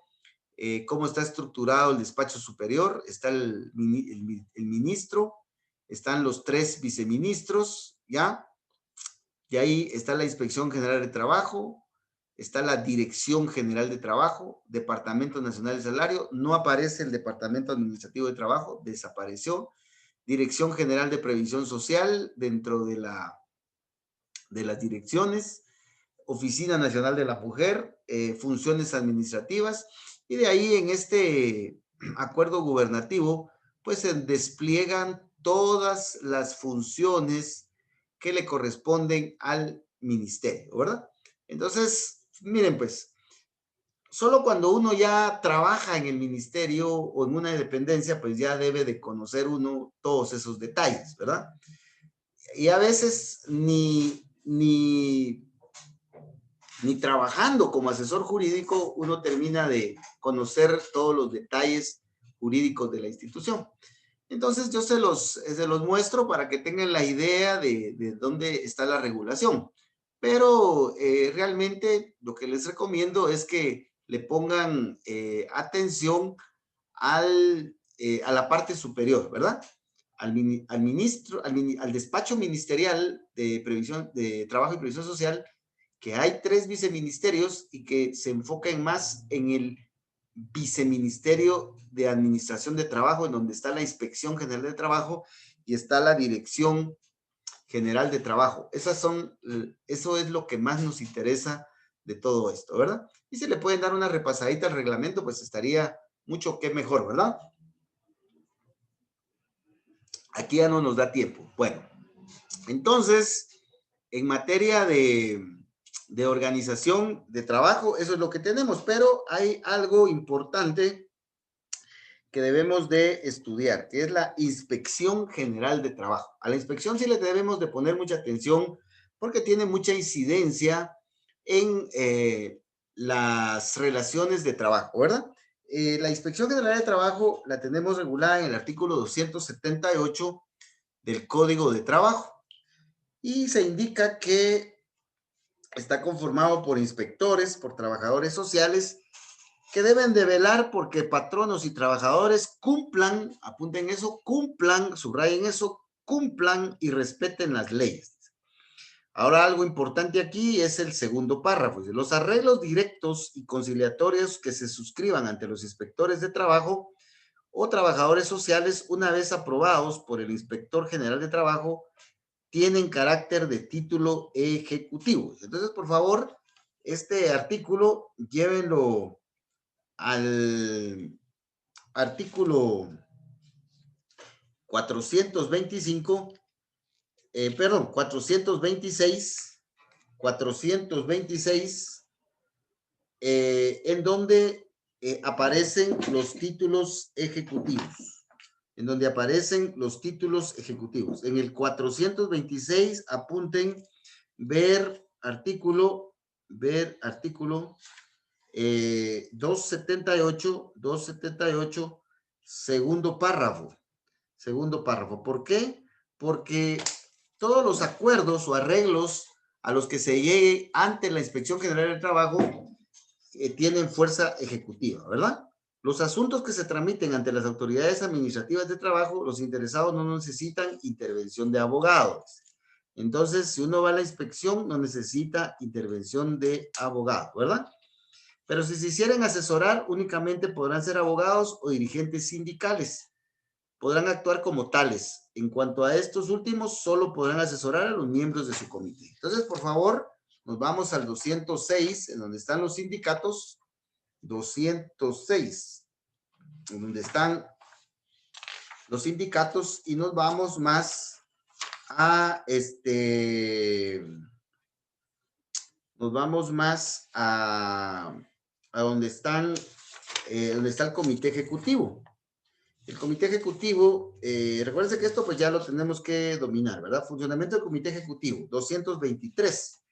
cómo está estructurado el despacho superior. Está el ministro, están los 3 viceministros, ¿ya? Y ahí está la Inspección General de Trabajo, está la Dirección General de Trabajo, Departamento Nacional de Salario, no aparece el Departamento Administrativo de Trabajo, desapareció. Dirección General de Previsión Social dentro de las direcciones, Oficina Nacional de la Mujer, funciones administrativas, y de ahí en este acuerdo gubernativo, pues se despliegan todas las funciones que le corresponden al ministerio, ¿verdad? Entonces, miren pues, solo cuando uno ya trabaja en el ministerio o en una dependencia, pues ya debe de conocer uno todos esos detalles, ¿verdad? Y a veces ni trabajando como asesor jurídico uno termina de conocer todos los detalles jurídicos de la institución. Entonces yo se los muestro para que tengan la idea de dónde está la regulación. Pero realmente lo que les recomiendo es que le pongan atención a la parte superior, ¿verdad? Al despacho ministerial de previsión de trabajo y previsión social, que hay 3 viceministerios y que se enfocan más en el viceministerio de administración de trabajo, en donde está la Inspección General de Trabajo y está la Dirección General de Trabajo. Eso es lo que más nos interesa de todo esto, ¿verdad? Y si le pueden dar una repasadita al reglamento, pues estaría mucho que mejor, ¿verdad? Aquí ya no nos da tiempo. Bueno, entonces, en materia de organización de trabajo, eso es lo que tenemos, pero hay algo importante que debemos de estudiar, que es la Inspección General de Trabajo. A la inspección sí le debemos de poner mucha atención porque tiene mucha incidencia en las relaciones de trabajo, ¿verdad? La Inspección General de Trabajo la tenemos regulada en el artículo 278 del Código de Trabajo y se indica que está conformado por inspectores, por trabajadores sociales, que deben de velar porque patronos y trabajadores cumplan, apunten eso, cumplan, subrayen eso, cumplan y respeten las leyes. Ahora, algo importante aquí es el segundo párrafo. Los arreglos directos y conciliatorios que se suscriban ante los inspectores de trabajo o trabajadores sociales, una vez aprobados por el Inspector General de Trabajo, tienen carácter de título ejecutivo. Entonces, por favor, este artículo llévenlo al artículo 425, 426, en donde aparecen los títulos ejecutivos. En donde aparecen los títulos ejecutivos. En el 426, apunten, ver artículo 278, segundo párrafo. ¿Por qué? Porque todos los acuerdos o arreglos a los que se llegue ante la Inspección General del Trabajo tienen fuerza ejecutiva, ¿verdad? Los asuntos que se tramiten ante las autoridades administrativas de trabajo, los interesados no necesitan intervención de abogados. Entonces, si uno va a la inspección, no necesita intervención de abogado, ¿verdad? Pero si se hicieran asesorar, únicamente podrán ser abogados o dirigentes sindicales. Podrán actuar como tales. En cuanto a estos últimos, solo podrán asesorar a los miembros de su comité. Entonces, por favor, nos vamos al 206, en donde están los sindicatos, 206, en donde están los sindicatos, y nos vamos más a nos vamos más a donde están, donde está el comité ejecutivo. El comité ejecutivo, recuérdense que esto pues ya lo tenemos que dominar, ¿verdad? Funcionamiento del comité ejecutivo, 223.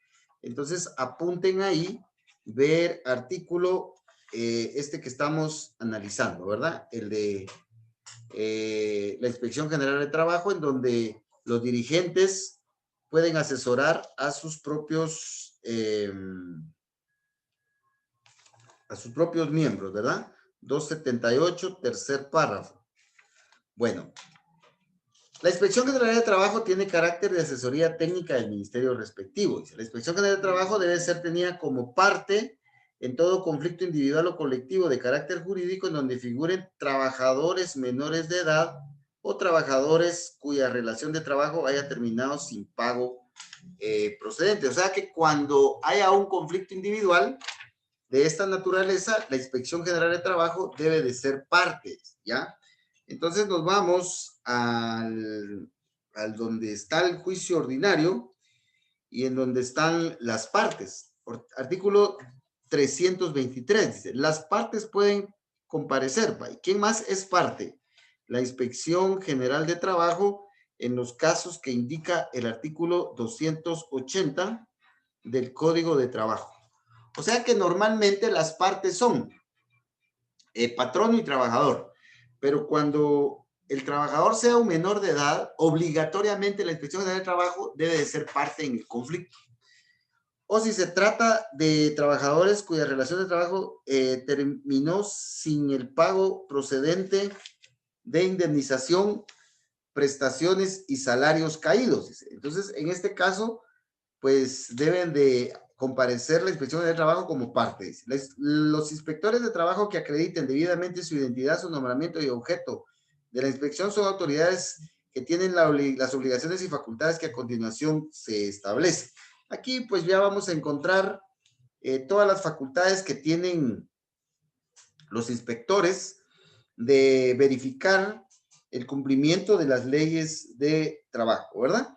Entonces apunten ahí, ver artículo, que estamos analizando, ¿verdad? El de la Inspección General de Trabajo, en donde los dirigentes pueden asesorar a sus propios miembros, ¿verdad? 278, tercer párrafo. Bueno, la Inspección General de Trabajo tiene carácter de asesoría técnica del ministerio respectivo. La Inspección General de Trabajo debe ser tenida como parte en todo conflicto individual o colectivo de carácter jurídico en donde figuren trabajadores menores de edad o trabajadores cuya relación de trabajo haya terminado sin pago procedente. O sea que cuando haya un conflicto individual de esta naturaleza, la Inspección General de Trabajo debe de ser parte, ¿ya? Entonces nos vamos al donde está el juicio ordinario y en donde están las partes. Artículo 323 dice, las partes pueden comparecer. ¿Quién más es parte? La Inspección General de Trabajo en los casos que indica el artículo 280 del Código de Trabajo. O sea que normalmente las partes son patrono y trabajador, pero cuando el trabajador sea un menor de edad, obligatoriamente la Inspección General de Trabajo debe de ser parte en el conflicto. O si se trata de trabajadores cuya relación de trabajo terminó sin el pago procedente de indemnización, prestaciones y salarios caídos. Entonces, en este caso, pues deben de comparecer la Inspección de Trabajo como parte. Los inspectores de trabajo que acrediten debidamente su identidad, su nombramiento y objeto de la inspección son autoridades que tienen las obligaciones y facultades que a continuación se establecen. Aquí pues ya vamos a encontrar todas las facultades que tienen los inspectores de verificar el cumplimiento de las leyes de trabajo, ¿verdad?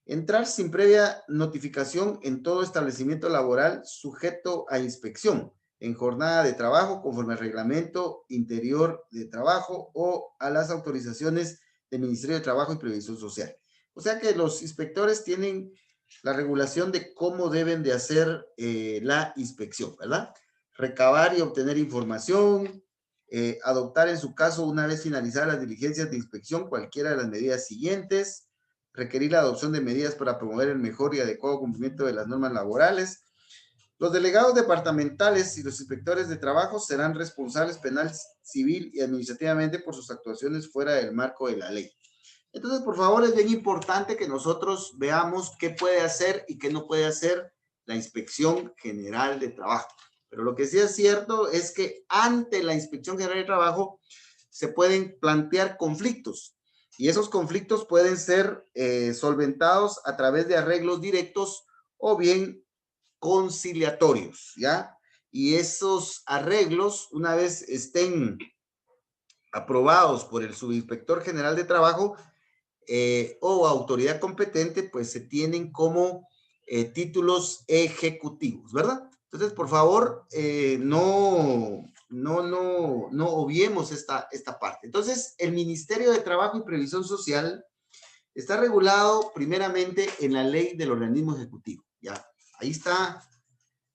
Entrar sin previa notificación en todo establecimiento laboral sujeto a inspección, en jornada de trabajo conforme al reglamento interior de trabajo o a las autorizaciones del Ministerio de Trabajo y Previsión Social. O sea que los inspectores tienen la regulación de cómo deben de hacer la inspección, ¿verdad? Recabar y obtener información, adoptar en su caso, una vez finalizadas las diligencias de inspección, cualquiera de las medidas siguientes, requerir la adopción de medidas para promover el mejor y adecuado cumplimiento de las normas laborales. Los delegados departamentales y los inspectores de trabajo serán responsables penal, civil y administrativamente por sus actuaciones fuera del marco de la ley. Entonces, por favor, es bien importante que nosotros veamos qué puede hacer y qué no puede hacer la Inspección General de Trabajo. Pero lo que sí es cierto es que ante la Inspección General de Trabajo se pueden plantear conflictos y esos conflictos pueden ser solventados a través de arreglos directos o bien conciliatorios, ¿ya? Y esos arreglos, una vez estén aprobados por el subinspector general de trabajo o autoridad competente, pues se tienen como títulos ejecutivos, ¿verdad? Entonces, por favor, no obviemos esta parte. Entonces, el Ministerio de Trabajo y Previsión Social está regulado primeramente en la ley del organismo ejecutivo, ¿ya? Ahí está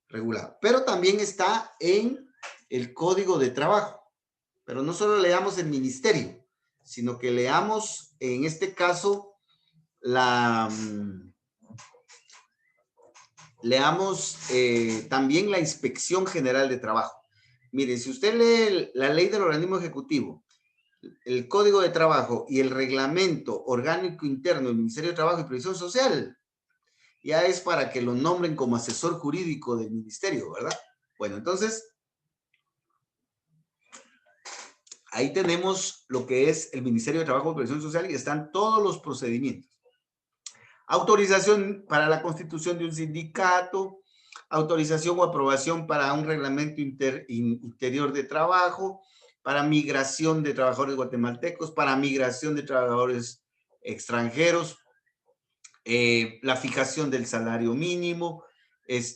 regulado. Pero también está en el Código de Trabajo. Pero no solo leamos el ministerio, sino que leamos, en este caso, leamos también la Inspección General de Trabajo. Mire, si usted lee la ley del organismo ejecutivo, el Código de Trabajo y el Reglamento Orgánico Interno del Ministerio de Trabajo y Previsión Social, ya es para que lo nombren como asesor jurídico del ministerio, ¿verdad? Bueno, entonces, ahí tenemos lo que es el Ministerio de Trabajo y Previsión Social y están todos los procedimientos. Autorización para la constitución de un sindicato, autorización o aprobación para un reglamento interior de trabajo, para migración de trabajadores guatemaltecos, para migración de trabajadores extranjeros, la fijación del salario mínimo, el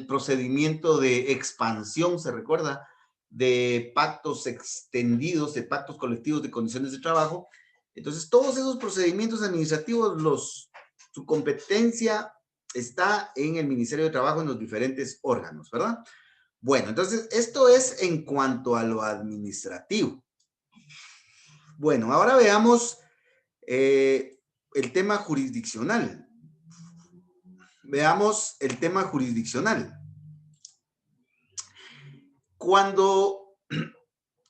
procedimiento de expansión, ¿se recuerda? De pactos extendidos, de pactos colectivos de condiciones de trabajo. Entonces, todos esos procedimientos administrativos, su competencia está en el Ministerio de Trabajo en los diferentes órganos, ¿verdad? Bueno, entonces, esto es en cuanto a lo administrativo. Bueno, ahora veamos el tema jurisdiccional. Veamos el tema jurisdiccional. Cuando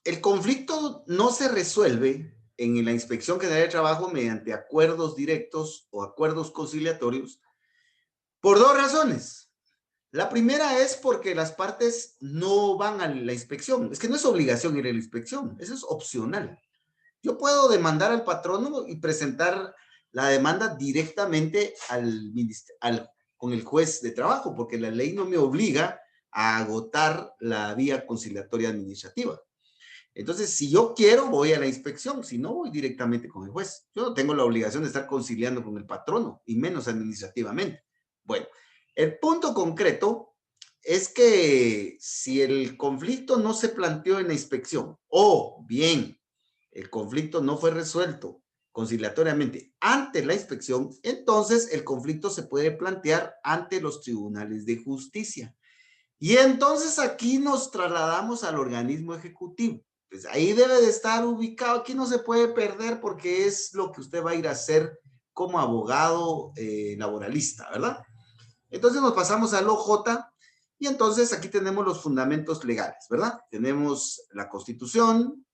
el conflicto no se resuelve en la Inspección General de Trabajo mediante acuerdos directos o acuerdos conciliatorios, por dos razones. La primera es porque las partes no van a la inspección. Es que no es obligación ir a la inspección, eso es opcional. Yo puedo demandar al patrono y presentar la demanda directamente con el juez de trabajo, porque la ley no me obliga a agotar la vía conciliatoria administrativa. Entonces, si yo quiero, voy a la inspección, si no, voy directamente con el juez. Yo no tengo la obligación de estar conciliando con el patrono, y menos administrativamente. Bueno, el punto concreto es que si el conflicto no se planteó en la inspección, o bien el conflicto no fue resuelto conciliatoriamente ante la inspección, entonces el conflicto se puede plantear ante los tribunales de justicia. Y entonces aquí nos trasladamos al organismo ejecutivo. Pues ahí debe de estar ubicado, aquí no se puede perder porque es lo que usted va a ir a hacer como abogado laboralista, ¿verdad? Entonces nos pasamos al OJ y entonces aquí tenemos los fundamentos legales, ¿verdad? Tenemos la Constitución,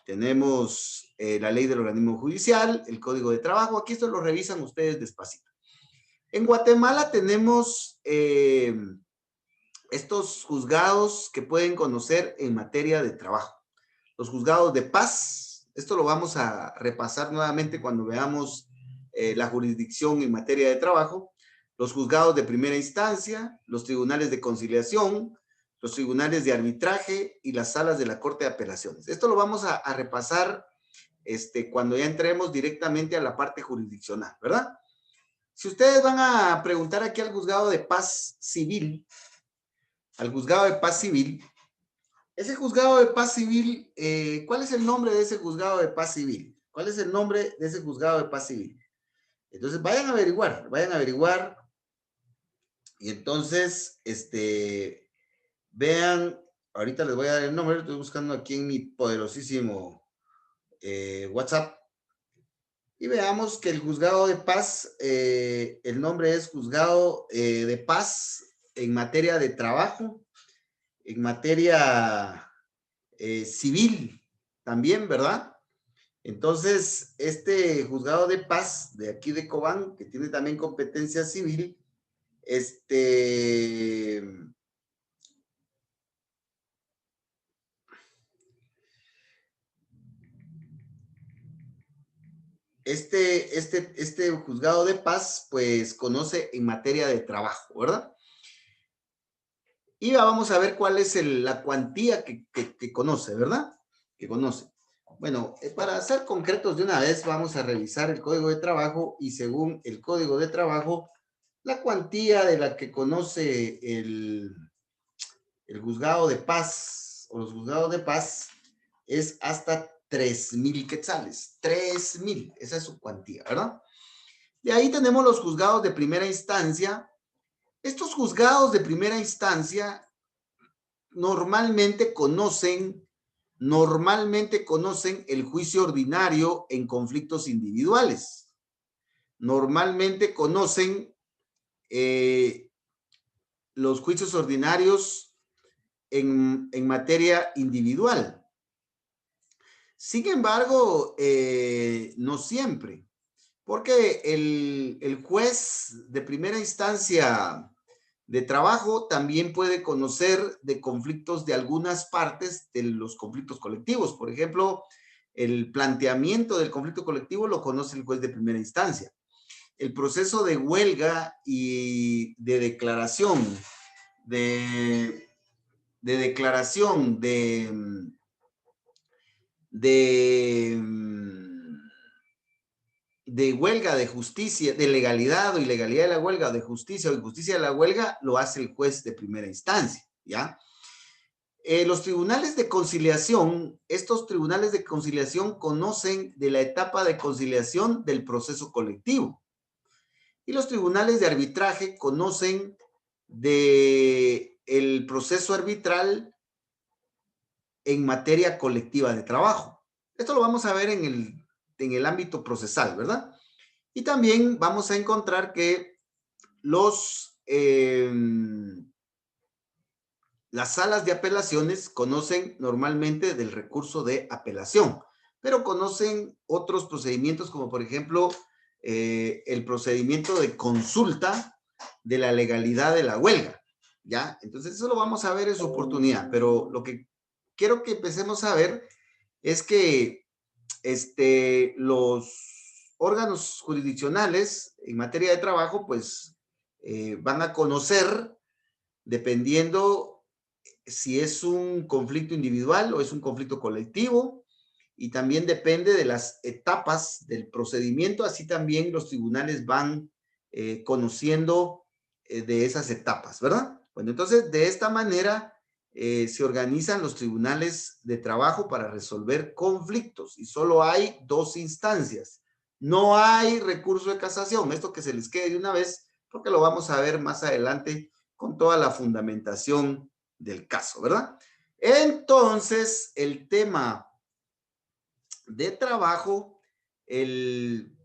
tenemos la ley del organismo judicial, el Código de Trabajo, aquí esto lo revisan ustedes despacito. En Guatemala tenemos estos juzgados que pueden conocer en materia de trabajo. Los juzgados de paz, esto lo vamos a repasar nuevamente cuando veamos la jurisdicción en materia de trabajo, los juzgados de primera instancia, los tribunales de conciliación, los tribunales de arbitraje y las salas de la Corte de Apelaciones. Esto lo vamos a repasar cuando ya entremos directamente a la parte jurisdiccional, ¿verdad? Si ustedes van a preguntar aquí al juzgado de paz civil, ese juzgado de paz civil, ¿cuál es el nombre de ese juzgado de paz civil? ¿Cuál es el nombre de ese juzgado de paz civil? Entonces, vayan a averiguar. Y entonces, vean, ahorita les voy a dar el nombre, estoy buscando aquí en mi poderosísimo WhatsApp. Y veamos que el juzgado de paz, el nombre es juzgado de paz en materia de trabajo, en materia civil también, ¿verdad? Entonces, este juzgado de paz de aquí de Cobán, que tiene también competencia civil, este juzgado de paz, pues, conoce en materia de trabajo, ¿verdad? Y vamos a ver cuál es la cuantía que conoce, ¿verdad? Que conoce. Bueno, para ser concretos de una vez, vamos a revisar el Código de Trabajo y según el Código de Trabajo, la cuantía de la que conoce el juzgado de paz o los juzgados de paz es hasta 3,000 quetzales. 3,000, esa es su cuantía, ¿verdad? De ahí tenemos los juzgados de primera instancia. Estos juzgados de primera instancia normalmente conocen el juicio ordinario en conflictos individuales. Normalmente conocen los juicios ordinarios en materia individual. Sin embargo, no siempre, porque el juez de primera instancia de trabajo también puede conocer de conflictos de algunas partes de los conflictos colectivos. Por ejemplo, el planteamiento del conflicto colectivo lo conoce el juez de primera instancia. el proceso de huelga y de declaración, de declaración de huelga, de justicia, de legalidad o ilegalidad de la huelga, de justicia o injusticia de la huelga, lo hace el juez de primera instancia, ¿ya? Los tribunales de conciliación, estos tribunales de conciliación conocen de la etapa de conciliación del proceso colectivo. Y los tribunales de arbitraje conocen del proceso arbitral en materia colectiva de trabajo. Esto lo vamos a ver en el ámbito procesal, ¿verdad? Y también vamos a encontrar que las salas de apelaciones conocen normalmente del recurso de apelación, pero conocen otros procedimientos como por ejemplo el procedimiento de consulta de la legalidad de la huelga, ¿ya? Entonces eso lo vamos a ver en su oportunidad, pero lo que quiero que empecemos a ver es que los órganos jurisdiccionales en materia de trabajo pues van a conocer dependiendo si es un conflicto individual o es un conflicto colectivo, y también depende de las etapas del procedimiento, así también los tribunales van conociendo de esas etapas, ¿verdad? Bueno, entonces de esta manera se organizan los tribunales de trabajo para resolver conflictos y solo hay 2 instancias. No hay recurso de casación, esto que se les quede de una vez, porque lo vamos a ver más adelante con toda la fundamentación del caso, ¿verdad? Entonces, el tema de trabajo, el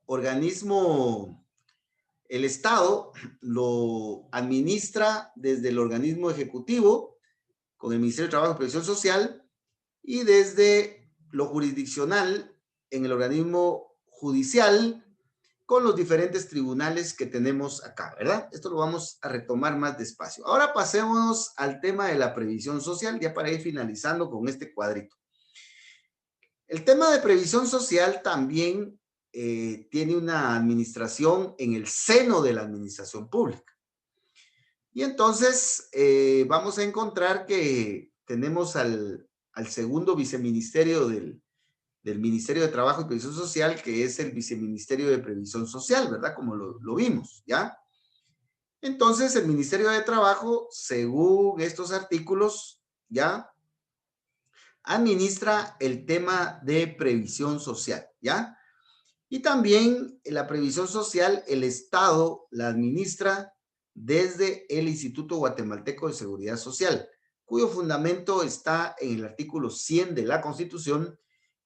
organismo, el Estado lo administra desde el organismo ejecutivo, con el Ministerio de Trabajo y Previsión Social, y desde lo jurisdiccional, en el organismo judicial, con los diferentes tribunales que tenemos acá, ¿verdad? Esto lo vamos a retomar más despacio. Ahora pasemos al tema de la previsión social, ya para ir finalizando con este cuadrito. El tema de previsión social también tiene una administración en el seno de la administración pública. Y entonces vamos a encontrar que tenemos al segundo viceministerio del Ministerio de Trabajo y Previsión Social, que es el Viceministerio de Previsión Social, ¿verdad? Como lo vimos, ¿ya? Entonces, el Ministerio de Trabajo, según estos artículos, ¿ya? Administra el tema de previsión social, ¿ya? Y también la previsión social, el Estado la administra desde el Instituto Guatemalteco de Seguridad Social, cuyo fundamento está en el artículo 100 de la Constitución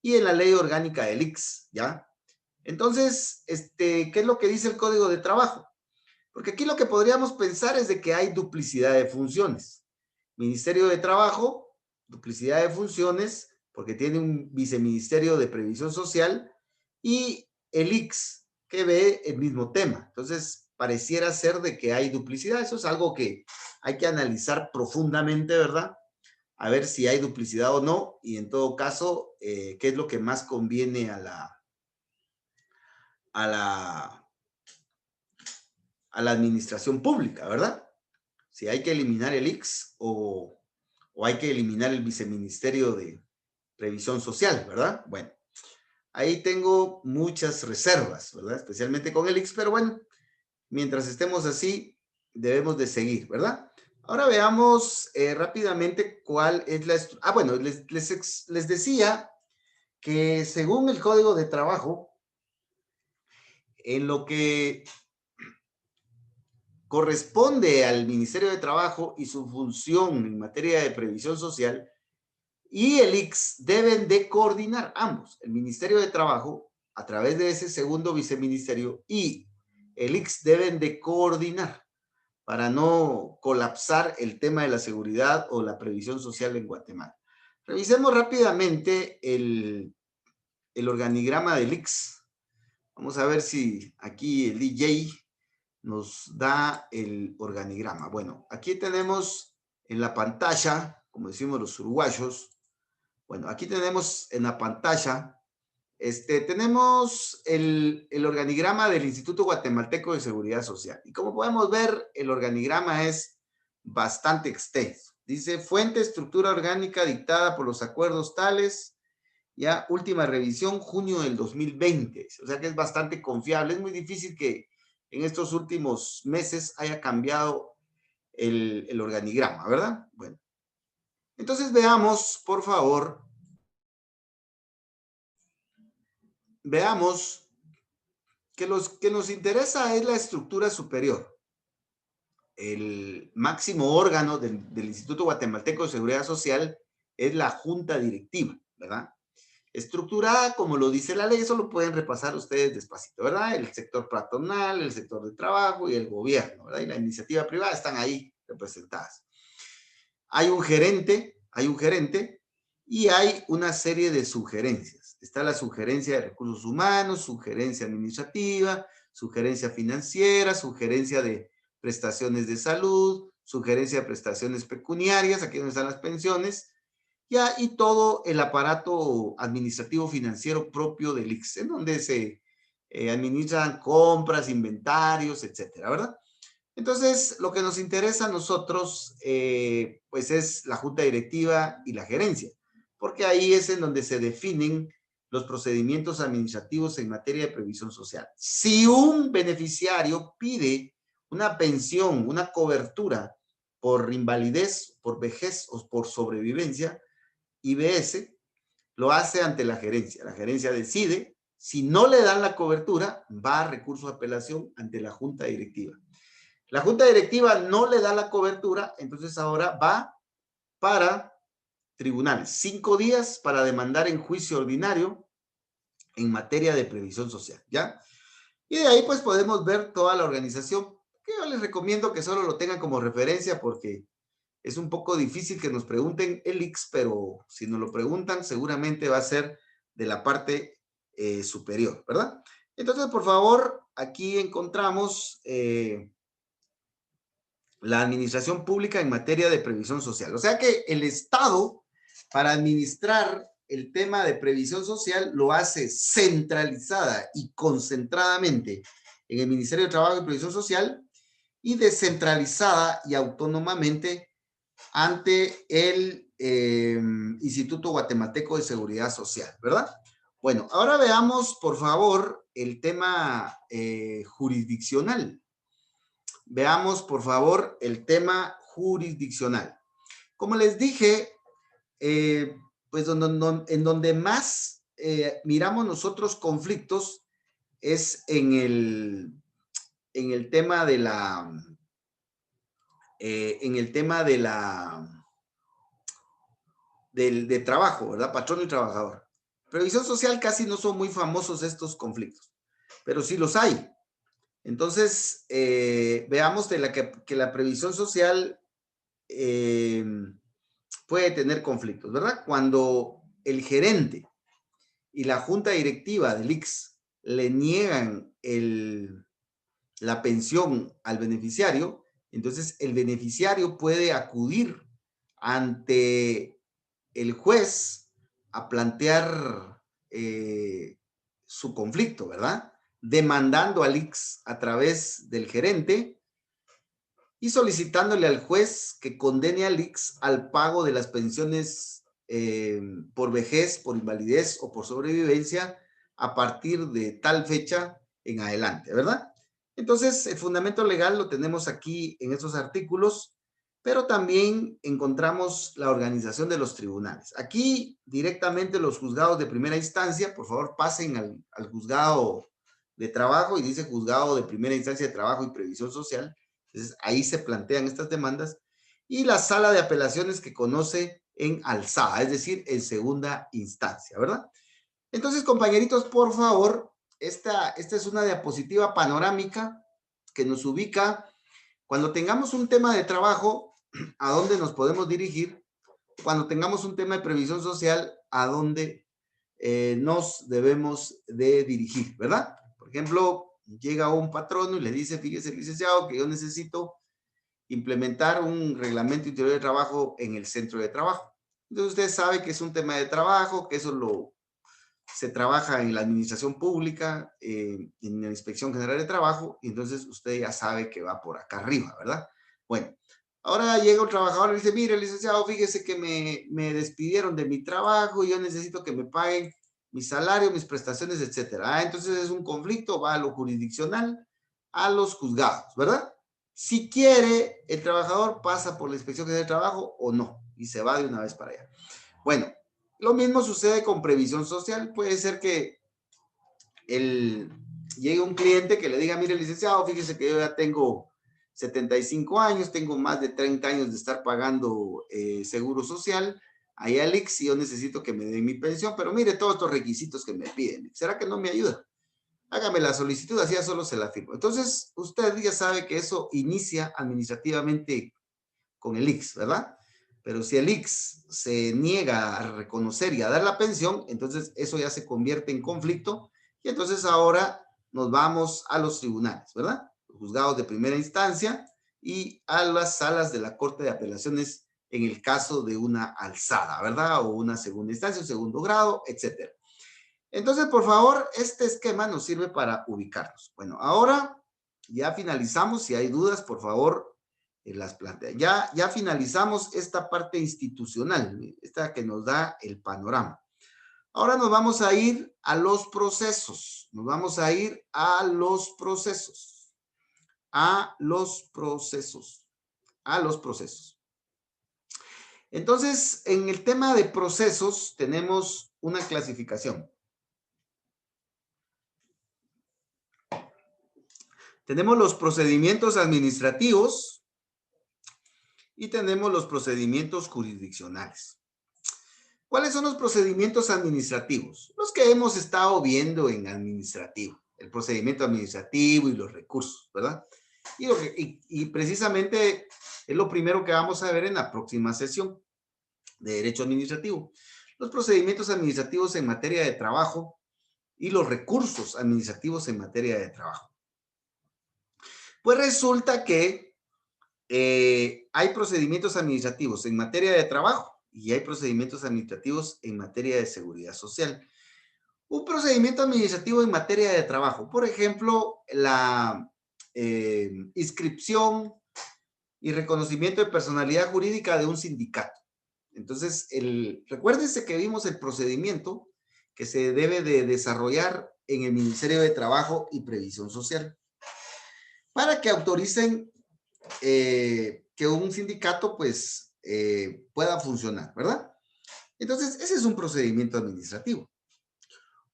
y en la Ley Orgánica del ICS, ¿ya? Entonces, ¿qué es lo que dice el Código de Trabajo? Porque aquí lo que podríamos pensar es de que hay duplicidad de funciones. Ministerio de Trabajo, duplicidad de funciones, porque tiene un viceministerio de Previsión Social, y el ICS, que ve el mismo tema. Entonces, pareciera ser de que hay duplicidad. Eso es algo que hay que analizar profundamente, ¿verdad? A ver si hay duplicidad o no, y en todo caso, qué es lo que más conviene a la administración pública, ¿verdad? Si hay que eliminar el ICS o hay que eliminar el viceministerio de Previsión Social, ¿verdad? Bueno, ahí tengo muchas reservas, ¿verdad? Especialmente con el ICS, pero bueno, mientras estemos así, debemos de seguir, ¿verdad? Ahora veamos rápidamente cuál es la estructura. Bueno, les decía que según el Código de Trabajo, en lo que corresponde al Ministerio de Trabajo y su función en materia de previsión social, y el ICS deben de coordinar ambos, el Ministerio de Trabajo a través de ese segundo viceministerio y el ICS deben de coordinar para no colapsar el tema de la seguridad o la previsión social en Guatemala. Revisemos rápidamente el organigrama del ICS. Vamos a ver si aquí el DJ nos da el organigrama. Bueno, aquí tenemos en la pantalla, como decimos los uruguayos, bueno, aquí tenemos en la pantalla Tenemos el organigrama del Instituto Guatemalteco de Seguridad Social. Y como podemos ver, el organigrama es bastante extenso. Dice, fuente, estructura orgánica dictada por los acuerdos tales, ya última revisión, junio del 2020. O sea que es bastante confiable. Es muy difícil que en estos últimos meses haya cambiado el organigrama, ¿verdad? Bueno, entonces veamos, por favor, veamos que lo que nos interesa es la estructura superior. El máximo órgano del Instituto Guatemalteco de Seguridad Social es la Junta Directiva, ¿verdad? Estructurada, como lo dice la ley, eso lo pueden repasar ustedes despacito, ¿verdad? El sector patronal, el sector de trabajo y el gobierno, ¿verdad? Y la iniciativa privada están ahí representadas. Hay un gerente y hay una serie de sugerencias. Está la sugerencia de recursos humanos, sugerencia administrativa, sugerencia financiera, sugerencia de prestaciones de salud, sugerencia de prestaciones pecuniarias, aquí donde están las pensiones, ya, y todo el aparato administrativo financiero propio del ICS, en donde se administran compras, inventarios, etcétera, ¿verdad? Entonces, lo que nos interesa a nosotros, pues es la junta directiva y la gerencia, porque ahí es en donde se definen los procedimientos administrativos en materia de previsión social. Si un beneficiario pide una pensión, una cobertura por invalidez, por vejez o por sobrevivencia, IBS lo hace ante la gerencia. La gerencia decide, si no le dan la cobertura, va a recurso de apelación ante la junta directiva. La junta directiva no le da la cobertura, entonces ahora va para tribunales. 5 días para demandar en juicio ordinario en materia de previsión social, ¿ya? Y de ahí pues podemos ver toda la organización, que yo les recomiendo que solo lo tengan como referencia porque es un poco difícil que nos pregunten el ICS, pero si nos lo preguntan seguramente va a ser de la parte superior, ¿verdad? Entonces, por favor, aquí encontramos la administración pública en materia de previsión social. O sea que el Estado, para administrar el tema de previsión social, lo hace centralizada y concentradamente en el Ministerio de Trabajo y Previsión Social y descentralizada y autónomamente ante el Instituto Guatemalteco de Seguridad Social, ¿verdad? Bueno, ahora veamos, por favor, el tema jurisdiccional. Veamos, por favor, el tema jurisdiccional. Como les dije, pues en donde más miramos nosotros conflictos es en el tema de la de trabajo, ¿verdad? Patrón y trabajador. Previsión social casi no son muy famosos estos conflictos, pero sí los hay. Entonces, veamos que la previsión social puede tener conflictos, ¿verdad? Cuando el gerente y la junta directiva del ICS le niegan la pensión al beneficiario, entonces el beneficiario puede acudir ante el juez a plantear su conflicto, ¿verdad? Demandando al ICS a través del gerente y solicitándole al juez que condene al ICS al pago de las pensiones por vejez, por invalidez o por sobrevivencia a partir de tal fecha en adelante, ¿verdad? Entonces, el fundamento legal lo tenemos aquí en estos artículos, pero también encontramos la organización de los tribunales. Aquí directamente los juzgados de primera instancia, por favor pasen al juzgado de trabajo y dice juzgado de primera instancia de trabajo y previsión social. Entonces, ahí se plantean estas demandas y la sala de apelaciones que conoce en alzada, es decir, en segunda instancia, ¿verdad? Entonces, compañeritos, por favor, esta es una diapositiva panorámica que nos ubica cuando tengamos un tema de trabajo, a dónde nos podemos dirigir, cuando tengamos un tema de previsión social, a dónde nos debemos de dirigir, ¿verdad? Por ejemplo, llega un patrono y le dice, fíjese, licenciado, que yo necesito implementar un reglamento interior de trabajo en el centro de trabajo. Entonces usted sabe que es un tema de trabajo, que eso se trabaja en la administración pública, en la Inspección General de Trabajo, y entonces usted ya sabe que va por acá arriba, ¿verdad? Bueno, ahora llega un trabajador y dice, mire, licenciado, fíjese que me despidieron de mi trabajo y yo necesito que me paguen mi salario, mis prestaciones, etcétera. Entonces es un conflicto, va a lo jurisdiccional, a los juzgados, ¿verdad? Si quiere, el trabajador pasa por la Inspección General de Trabajo o no, y se va de una vez para allá. Bueno, lo mismo sucede con previsión social. Puede ser que llegue un cliente que le diga, mire, licenciado, fíjese que yo ya tengo 75 años, tengo más de 30 años de estar pagando seguro social, ahí al IX, y yo necesito que me den mi pensión, pero mire todos estos requisitos que me piden. ¿Será que no me ayuda? Hágame la solicitud, así ya solo se la firmo. Entonces, usted ya sabe que eso inicia administrativamente con el IX, ¿verdad? Pero si el IX se niega a reconocer y a dar la pensión, entonces eso ya se convierte en conflicto y entonces ahora nos vamos a los tribunales, ¿verdad? Los juzgados de primera instancia y a las salas de la Corte de Apelaciones en el caso de una alzada, ¿verdad? O una segunda instancia, un segundo grado, etcétera. Entonces, por favor, este esquema nos sirve para ubicarnos. Bueno, ahora ya finalizamos. Si hay dudas, por favor, las plantean. Ya finalizamos esta parte institucional, esta que nos da el panorama. Ahora nos vamos a ir a los procesos. Nos vamos a ir a los procesos. A los procesos. A los procesos. Entonces, en el tema de procesos tenemos una clasificación. Tenemos los procedimientos administrativos y tenemos los procedimientos jurisdiccionales. ¿Cuáles son los procedimientos administrativos? Los que hemos estado viendo en administrativo, el procedimiento administrativo y los recursos, ¿verdad? Y precisamente es lo primero que vamos a ver en la próxima sesión de Derecho Administrativo. Los procedimientos administrativos en materia de trabajo y los recursos administrativos en materia de trabajo. Pues resulta que hay procedimientos administrativos en materia de trabajo y hay procedimientos administrativos en materia de seguridad social. Un procedimiento administrativo en materia de trabajo, por ejemplo, la inscripción y reconocimiento de personalidad jurídica de un sindicato. Entonces, recuérdense que vimos el procedimiento que se debe de desarrollar en el Ministerio de Trabajo y Previsión Social para que autoricen que un sindicato pues pueda funcionar, ¿verdad? Entonces, ese es un procedimiento administrativo.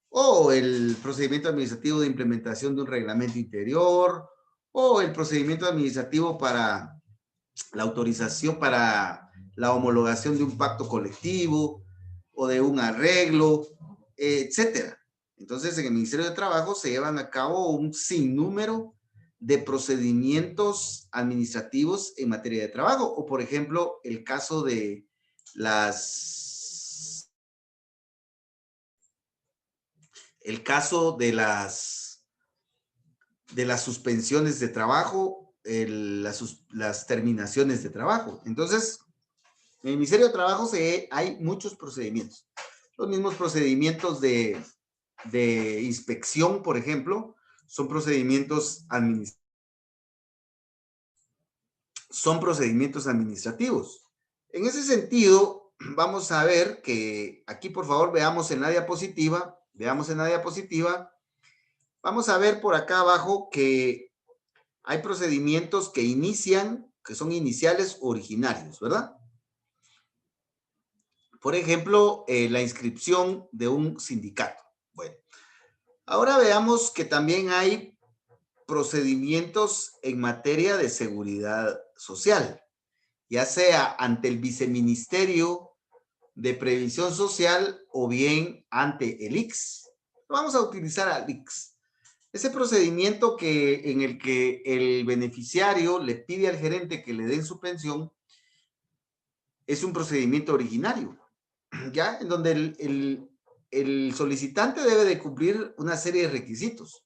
O el procedimiento administrativo de implementación de un reglamento interior, o el procedimiento administrativo para la autorización, para la homologación de un pacto colectivo, o de un arreglo, etcétera. Entonces, en el Ministerio de Trabajo se llevan a cabo un sinnúmero de procedimientos administrativos en materia de trabajo, o por ejemplo, el caso de las suspensiones de trabajo, las terminaciones de trabajo. Entonces, en el Ministerio de Trabajo hay muchos procedimientos. Los mismos procedimientos de inspección, por ejemplo, son procedimientos administrativos. En ese sentido, vamos a ver que aquí, por favor, veamos en la diapositiva, vamos a ver por acá abajo que hay procedimientos que inician, que son iniciales originarios, ¿verdad? Por ejemplo, la inscripción de un sindicato. Bueno, ahora veamos que también hay procedimientos en materia de seguridad social, ya sea ante el Viceministerio de Previsión Social o bien ante el IX. Vamos a utilizar al IX. Ese procedimiento en el que el beneficiario le pide al gerente que le den su pensión es un procedimiento originario, ¿ya? En donde el solicitante debe de cumplir una serie de requisitos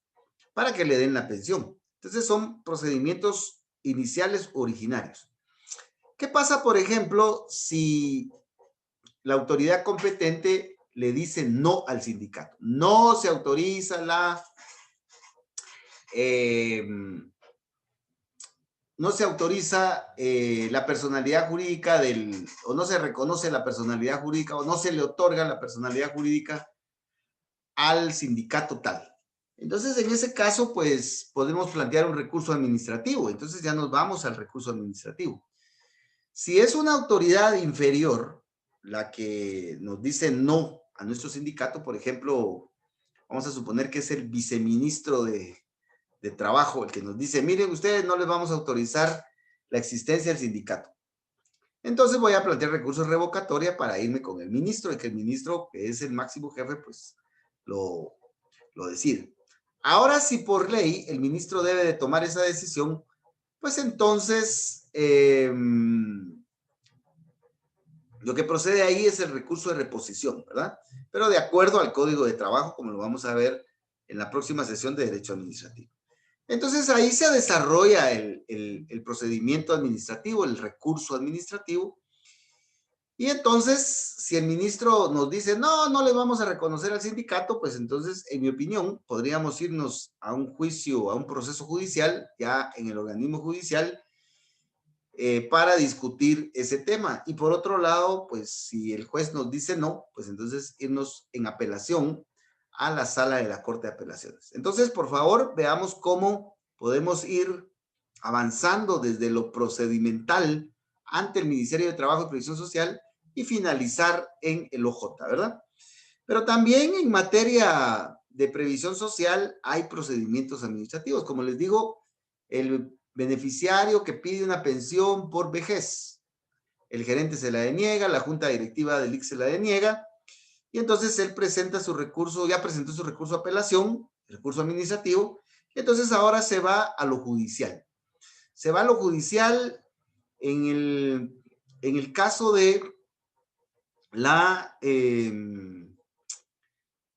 para que le den la pensión. Entonces son procedimientos iniciales originarios. ¿Qué pasa, por ejemplo, si la autoridad competente le dice no al sindicato. No se autoriza la personalidad jurídica o no se reconoce la personalidad jurídica, o no se le otorga la personalidad jurídica al sindicato tal. Entonces, en ese caso, pues, podemos plantear un recurso administrativo. Entonces, ya nos vamos al recurso administrativo. Si es una autoridad inferior la que nos dice no a nuestro sindicato, por ejemplo, vamos a suponer que es el viceministro de Trabajo el que nos dice, miren, ustedes no les vamos a autorizar la existencia del sindicato. Entonces voy a plantear recursos revocatoria para irme con el ministro, y que el ministro, que es el máximo jefe, pues lo decide. Ahora, si por ley el ministro debe de tomar esa decisión, pues entonces lo que procede ahí es el recurso de reposición, ¿verdad? Pero de acuerdo al Código de Trabajo, como lo vamos a ver en la próxima sesión de Derecho Administrativo. Entonces ahí se desarrolla el procedimiento administrativo, el recurso administrativo. Y entonces, si el ministro nos dice, no, no le vamos a reconocer al sindicato, pues entonces, en mi opinión, podríamos irnos a un juicio, a un proceso judicial, ya en el organismo judicial, para discutir ese tema. Y por otro lado, pues si el juez nos dice no, pues entonces irnos en apelación a la sala de la Corte de Apelaciones. Entonces, por favor, veamos cómo podemos ir avanzando desde lo procedimental ante el Ministerio de Trabajo y Previsión Social y finalizar en el OJ, ¿verdad? Pero también en materia de previsión social hay procedimientos administrativos. Como les digo, el beneficiario que pide una pensión por vejez, el gerente se la deniega, la junta directiva del ICS se la deniega, y entonces él presenta su recurso, ya presentó su recurso de apelación, recurso administrativo, y entonces ahora se va a lo judicial. Se va a lo judicial en el caso de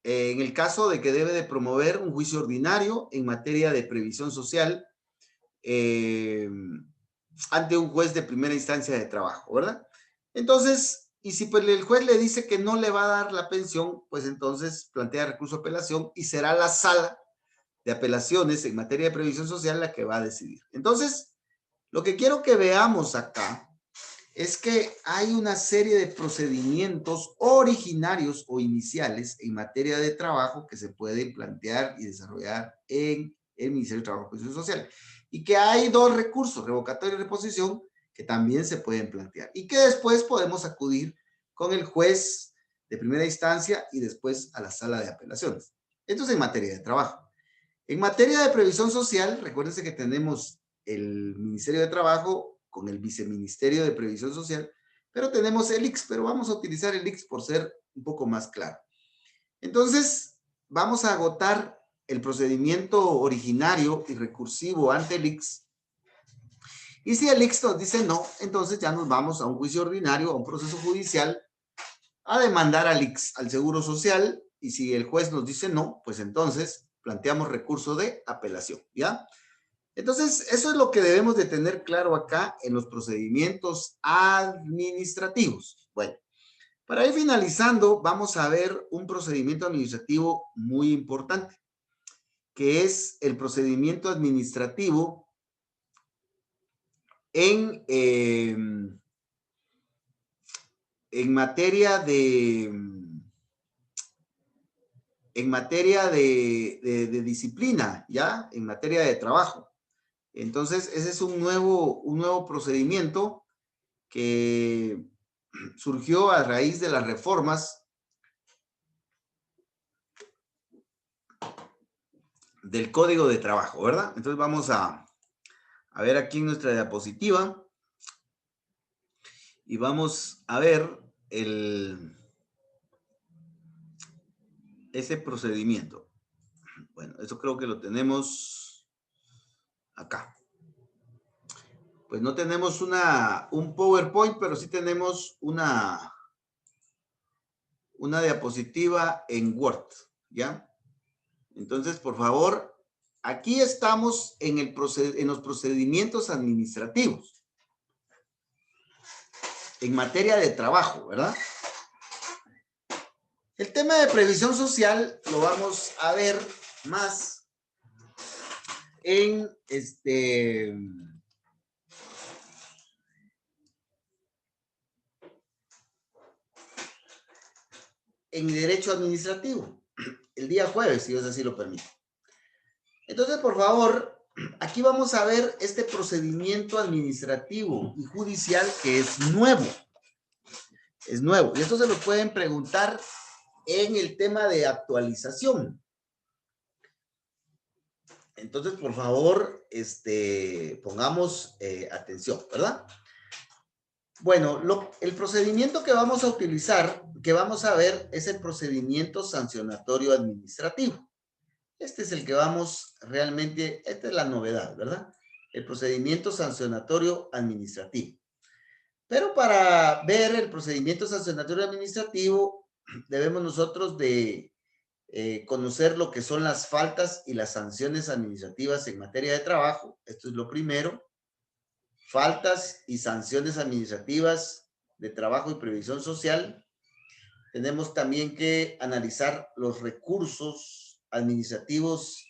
en el caso de que debe de promover un juicio ordinario en materia de previsión social ante un juez de primera instancia de trabajo, ¿verdad? Entonces, y si pues el juez le dice que no le va a dar la pensión, pues entonces plantea recurso de apelación y será la sala de apelaciones en materia de previsión social la que va a decidir. Entonces, lo que quiero que veamos acá es que hay una serie de procedimientos originarios o iniciales en materia de trabajo que se pueden plantear y desarrollar en el Ministerio de Trabajo y Previsión Social. Y que hay dos recursos, revocatoria y reposición, que también se pueden plantear. Y que después podemos acudir con el juez de primera instancia y después a la sala de apelaciones. Esto es en materia de trabajo. En materia de previsión social, recuérdense que tenemos el Ministerio de Trabajo con el Viceministerio de Previsión Social, pero tenemos el ICS, pero vamos a utilizar el ICS por ser un poco más claro. Entonces, vamos a agotar el procedimiento originario y recursivo ante el ICS. Y si el ICS nos dice no, entonces ya nos vamos a un juicio ordinario, a un proceso judicial, a demandar al ICS, al Seguro Social, y si el juez nos dice no, pues entonces planteamos recurso de apelación, ¿ya? Entonces, eso es lo que debemos de tener claro acá en los procedimientos administrativos. Bueno, para ir finalizando, vamos a ver un procedimiento administrativo muy importante, que es el procedimiento administrativo en materia de disciplina, ¿ya? En materia de trabajo. Entonces, ese es un nuevo procedimiento que surgió a raíz de las reformas del Código de Trabajo, ¿verdad? Entonces vamos a ver aquí en nuestra diapositiva y vamos a ver ese procedimiento. Bueno, eso creo que lo tenemos acá. Pues no tenemos un PowerPoint, pero sí tenemos una diapositiva en Word, ¿ya? Entonces, por favor, aquí estamos en los procedimientos administrativos, en materia de trabajo, ¿verdad? El tema de previsión social lo vamos a ver más en en derecho administrativo, el día jueves, si Dios así lo permite. Entonces, por favor, aquí vamos a ver este procedimiento administrativo y judicial que es nuevo. Es nuevo. Y esto se lo pueden preguntar en el tema de actualización. Entonces, por favor, pongamos atención, ¿verdad? Bueno, el procedimiento que vamos a utilizar, que vamos a ver, es el procedimiento sancionatorio administrativo. Este es el que vamos realmente, esta es la novedad, ¿verdad? El procedimiento sancionatorio administrativo. Pero para ver el procedimiento sancionatorio administrativo, debemos nosotros de conocer lo que son las faltas y las sanciones administrativas en materia de trabajo. Esto es lo primero. Faltas y sanciones administrativas de trabajo y previsión social. Tenemos también que analizar los recursos administrativos,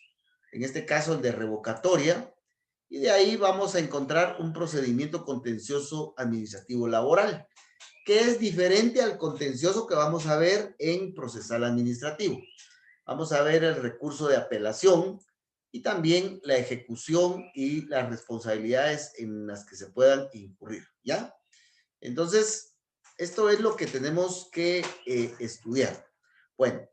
en este caso el de revocatoria, y de ahí vamos a encontrar un procedimiento contencioso administrativo laboral, que es diferente al contencioso que vamos a ver en procesal administrativo. Vamos a ver el recurso de apelación y también la ejecución y las responsabilidades en las que se puedan incurrir, ¿ya? Entonces, esto es lo que tenemos que estudiar. Bueno,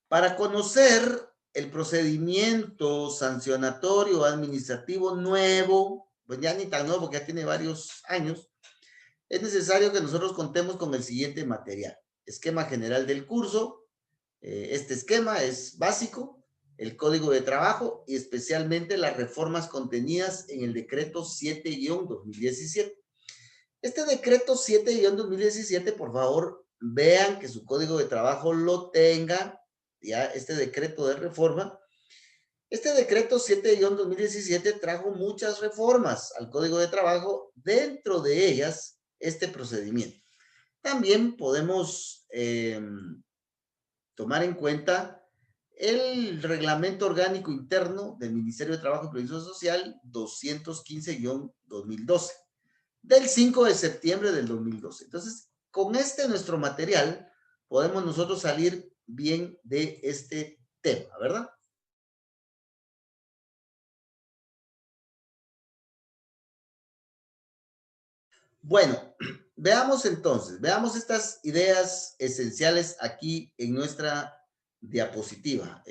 para conocer el procedimiento sancionatorio administrativo nuevo, pues ya ni tan nuevo porque ya tiene varios años, es necesario que nosotros contemos con el siguiente material. Esquema general del curso. Este esquema es básico, el código de trabajo y especialmente las reformas contenidas en el decreto 7-2017. Este decreto 7-2017, por favor, vean que su código de trabajo lo tenga, ya este decreto de reforma. Este decreto 7-2017 trajo muchas reformas al código de trabajo, dentro de ellas este procedimiento. También podemos tomar en cuenta el reglamento orgánico interno del Ministerio de Trabajo y Previsión Social 215-2012. Del 5 de septiembre del 2012. Entonces, con nuestro material, podemos nosotros salir bien de este tema, ¿verdad? Bueno, veamos entonces, veamos estas ideas esenciales aquí en nuestra diapositiva,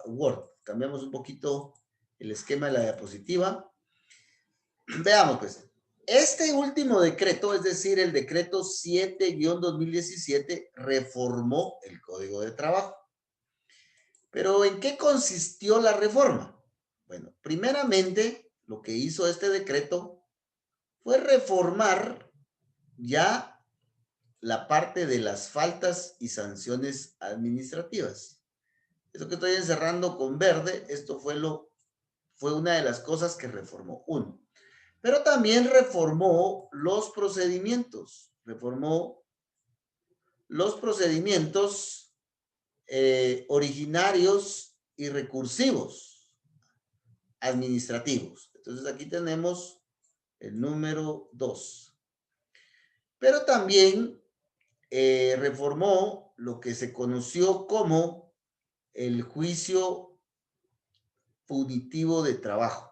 Word. Cambiamos un poquito el esquema de la diapositiva. Veamos, pues. Este último decreto, es decir, el decreto 7-2017, reformó el Código de Trabajo. Pero ¿en qué consistió la reforma? Bueno, primeramente, lo que hizo este decreto fue reformar ya la parte de las faltas y sanciones administrativas. Eso que estoy encerrando con verde, esto fue una de las cosas que reformó. Uno. Pero también reformó los procedimientos, originarios y recursivos administrativos. Entonces aquí tenemos el número 2. Pero también reformó lo que se conoció como el juicio punitivo de trabajo.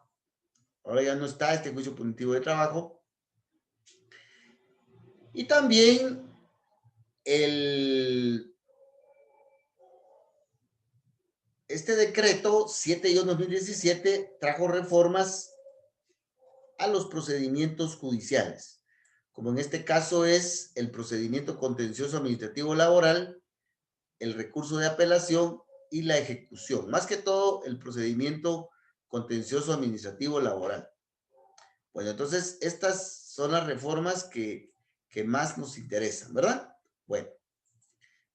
Ahora ya no está este juicio punitivo de trabajo. Y también este decreto 7-2017 trajo reformas a los procedimientos judiciales, como en este caso es el procedimiento contencioso administrativo laboral, el recurso de apelación y la ejecución. Más que todo, el procedimiento contencioso administrativo laboral. Bueno, entonces, estas son las reformas que más nos interesan, ¿verdad? Bueno,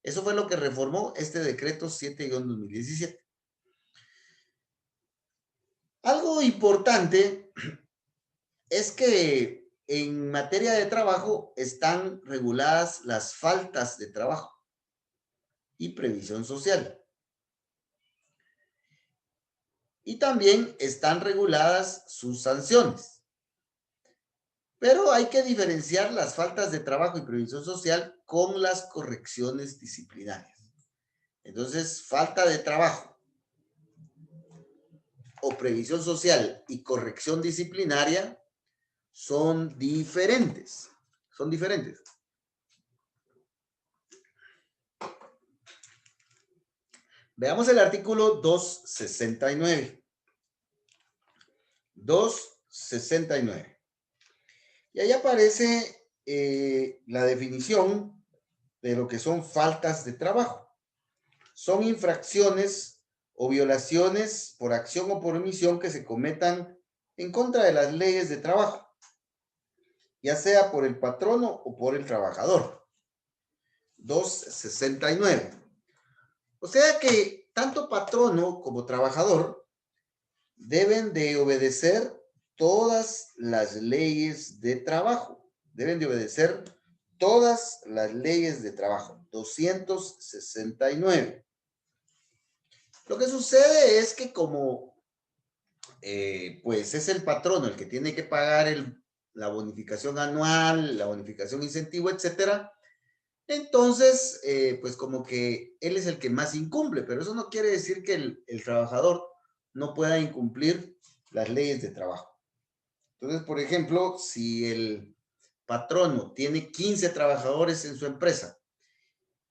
eso fue lo que reformó este decreto 7-2017. Algo importante es que en materia de trabajo están reguladas las faltas de trabajo y previsión social. Y también están reguladas sus sanciones. Pero hay que diferenciar las faltas de trabajo y previsión social con las correcciones disciplinarias. Entonces, falta de trabajo o previsión social y corrección disciplinaria son diferentes. Son diferentes. Veamos el artículo 269. 269. Y ahí aparece la definición de lo que son faltas de trabajo. Son infracciones o violaciones por acción o por omisión que se cometan en contra de las leyes de trabajo, ya sea por el patrono o por el trabajador. 269. O sea que tanto patrono como trabajador deben de obedecer todas las leyes de trabajo. Deben de obedecer todas las leyes de trabajo. 269. Lo que sucede es que como pues es el patrono el que tiene que pagar la bonificación anual, la bonificación incentivo, etcétera, entonces pues como que él es el que más incumple, pero eso no quiere decir que el trabajador no pueda incumplir las leyes de trabajo. Entonces, por ejemplo, si el patrono tiene 15 trabajadores en su empresa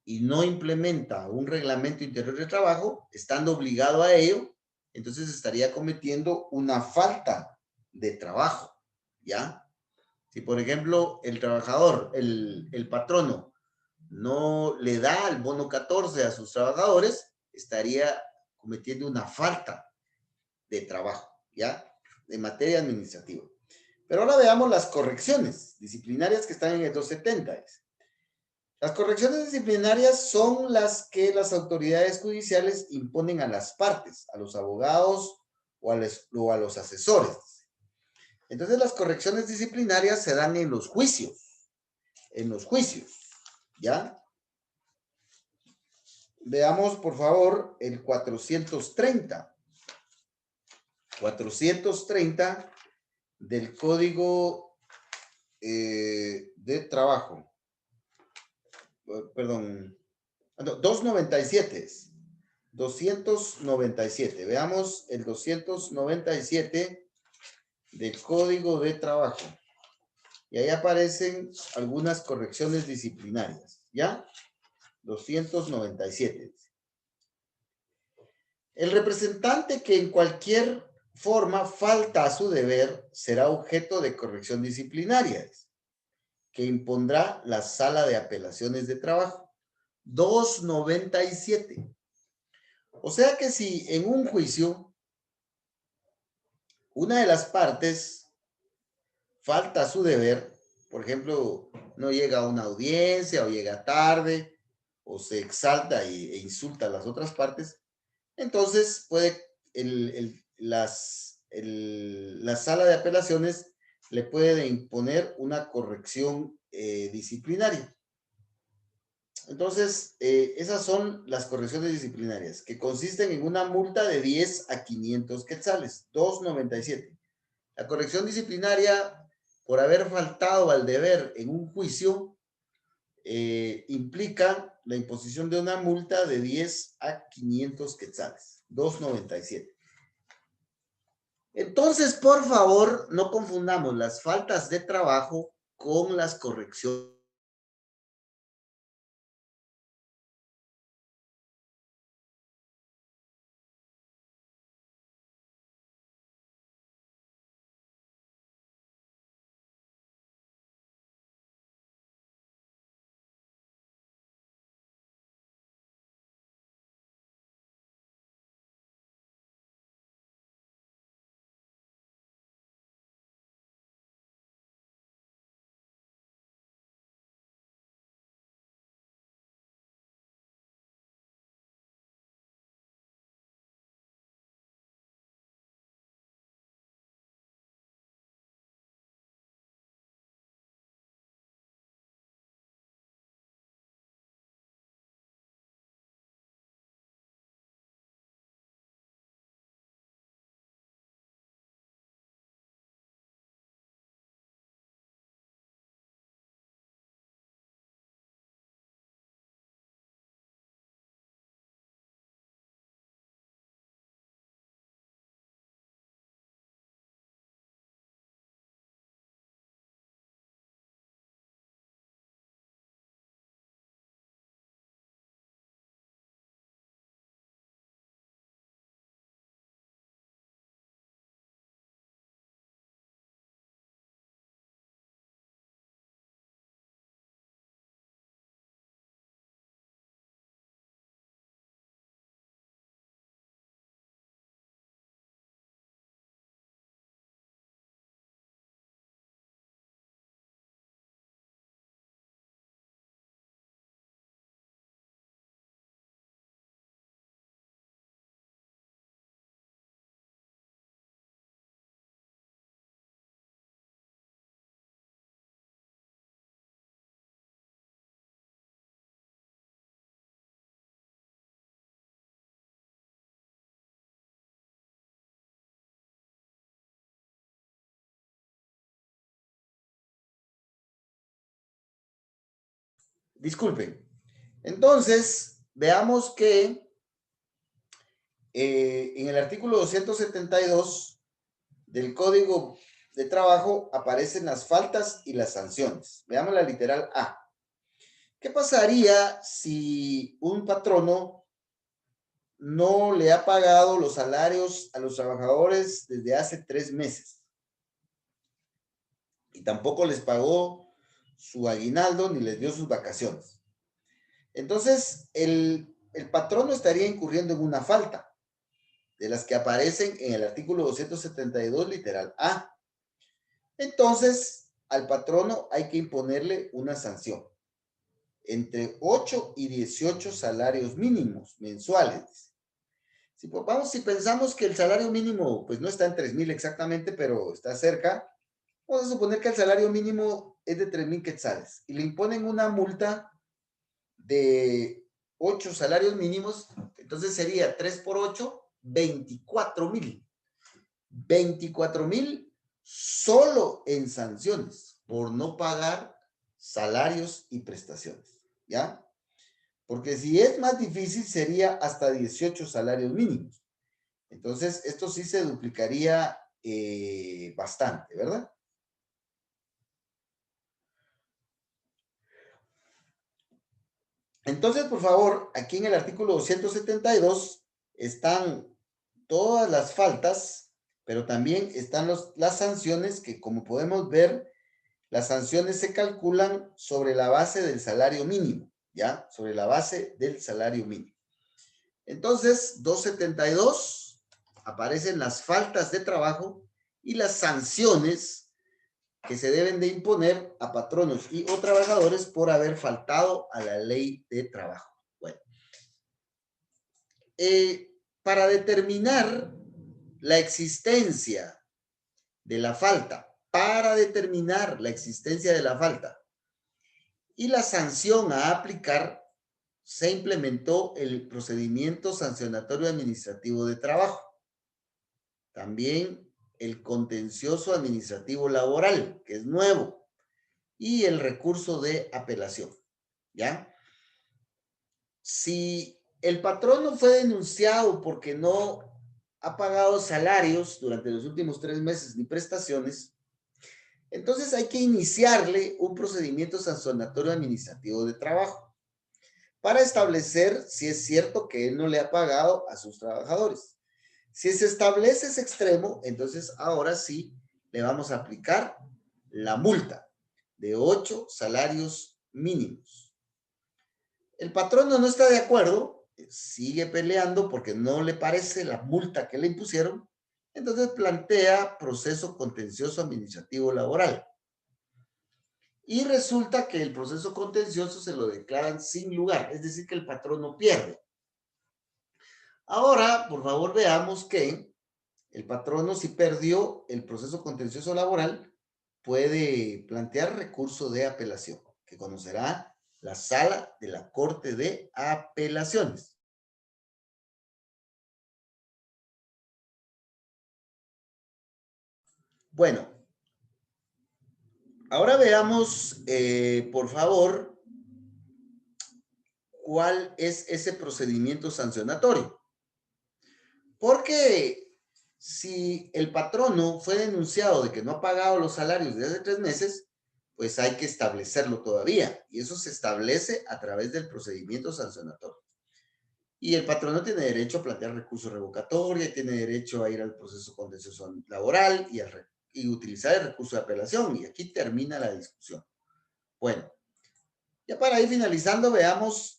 y no implementa un reglamento interior de trabajo, estando obligado a ello, entonces estaría cometiendo una falta de trabajo, ¿ya? Si, por ejemplo, el trabajador, el patrono, no le da el bono 14 a sus trabajadores, estaría cometiendo una falta de trabajo, ¿ya? En materia administrativa. Pero ahora veamos las correcciones disciplinarias que están en el 270. Las correcciones disciplinarias son las que las autoridades judiciales imponen a las partes, a los abogados o a los asesores. Entonces las correcciones disciplinarias se dan en los juicios, ¿ya? Veamos, por favor, el 430. 430 del Código de Trabajo. Perdón, no, 297 es. 297. Veamos el 297 del Código de Trabajo. Y ahí aparecen algunas correcciones disciplinarias, ¿ya? 297. El representante que en cualquier forma falta a su deber será objeto de corrección disciplinaria que impondrá la Sala de Apelaciones de Trabajo. 297. O sea que si en un juicio una de las partes falta a su deber, por ejemplo, no llega a una audiencia o llega tarde o se exalta e insulta a las otras partes, entonces puede la sala de apelaciones le puede imponer una corrección disciplinaria. Entonces, esas son las correcciones disciplinarias, que consisten en una multa de 10 a 500 quetzales, 297. La corrección disciplinaria por haber faltado al deber en un juicio implica la imposición de una multa de 10 a 500 quetzales, 297. Entonces, por favor, no confundamos las faltas de trabajo con las correcciones Disculpen. Entonces, veamos que en el artículo 272 del Código de Trabajo aparecen las faltas y las sanciones. Veamos la literal A. ¿Qué pasaría si un patrono no le ha pagado los salarios a los trabajadores desde hace 3 meses? Y tampoco les pagó su aguinaldo ni les dio sus vacaciones. Entonces, el patrono estaría incurriendo en una falta de las que aparecen en el artículo 272, literal A. Entonces, al patrono hay que imponerle una sanción entre 8 y 18 salarios mínimos mensuales. Si pensamos que el salario mínimo pues no está en 3,000 exactamente, pero está cerca, vamos a suponer que el salario mínimo es de 3,000 quetzales y le imponen una multa de 8 salarios mínimos, entonces sería 3 por 8, 24,000. 24,000 solo en sanciones por no pagar salarios y prestaciones, ¿ya? Porque si es más difícil sería hasta 18 salarios mínimos. Entonces, esto sí se duplicaría bastante, ¿verdad? Entonces, por favor, aquí en el artículo 272 están todas las faltas, pero también están las sanciones que, como podemos ver, las sanciones se calculan sobre la base del salario mínimo, ¿ya? Sobre la base del salario mínimo. Entonces, 272, aparecen las faltas de trabajo y las sanciones que se deben de imponer a patronos y o trabajadores por haber faltado a la ley de trabajo. Bueno, para determinar la existencia de la falta, y la sanción a aplicar, se implementó el procedimiento sancionatorio administrativo de trabajo. También el contencioso administrativo laboral, que es nuevo, y el recurso de apelación, ¿ya? Si el patrono fue denunciado porque no ha pagado salarios durante los últimos 3 meses ni prestaciones, entonces hay que iniciarle un procedimiento sancionatorio administrativo de trabajo para establecer si es cierto que él no le ha pagado a sus trabajadores. Si se establece ese extremo, entonces ahora sí le vamos a aplicar la multa de 8 salarios mínimos. El patrono no está de acuerdo, sigue peleando porque no le parece la multa que le impusieron, entonces plantea proceso contencioso administrativo laboral. Y resulta que el proceso contencioso se lo declaran sin lugar, es decir, que el patrono pierde. Ahora, por favor, veamos que el patrono, si perdió el proceso contencioso laboral, puede plantear recurso de apelación, que conocerá la sala de la Corte de Apelaciones. Bueno, ahora veamos, por favor, cuál es ese procedimiento sancionatorio. Porque si el patrono fue denunciado de que no ha pagado los salarios de hace 3 meses, pues hay que establecerlo todavía. Y eso se establece a través del procedimiento sancionatorio. Y el patrono tiene derecho a plantear recurso revocatorio, tiene derecho a ir al proceso contencioso laboral y utilizar el recurso de apelación. Y aquí termina la discusión. Bueno, ya para ir finalizando, veamos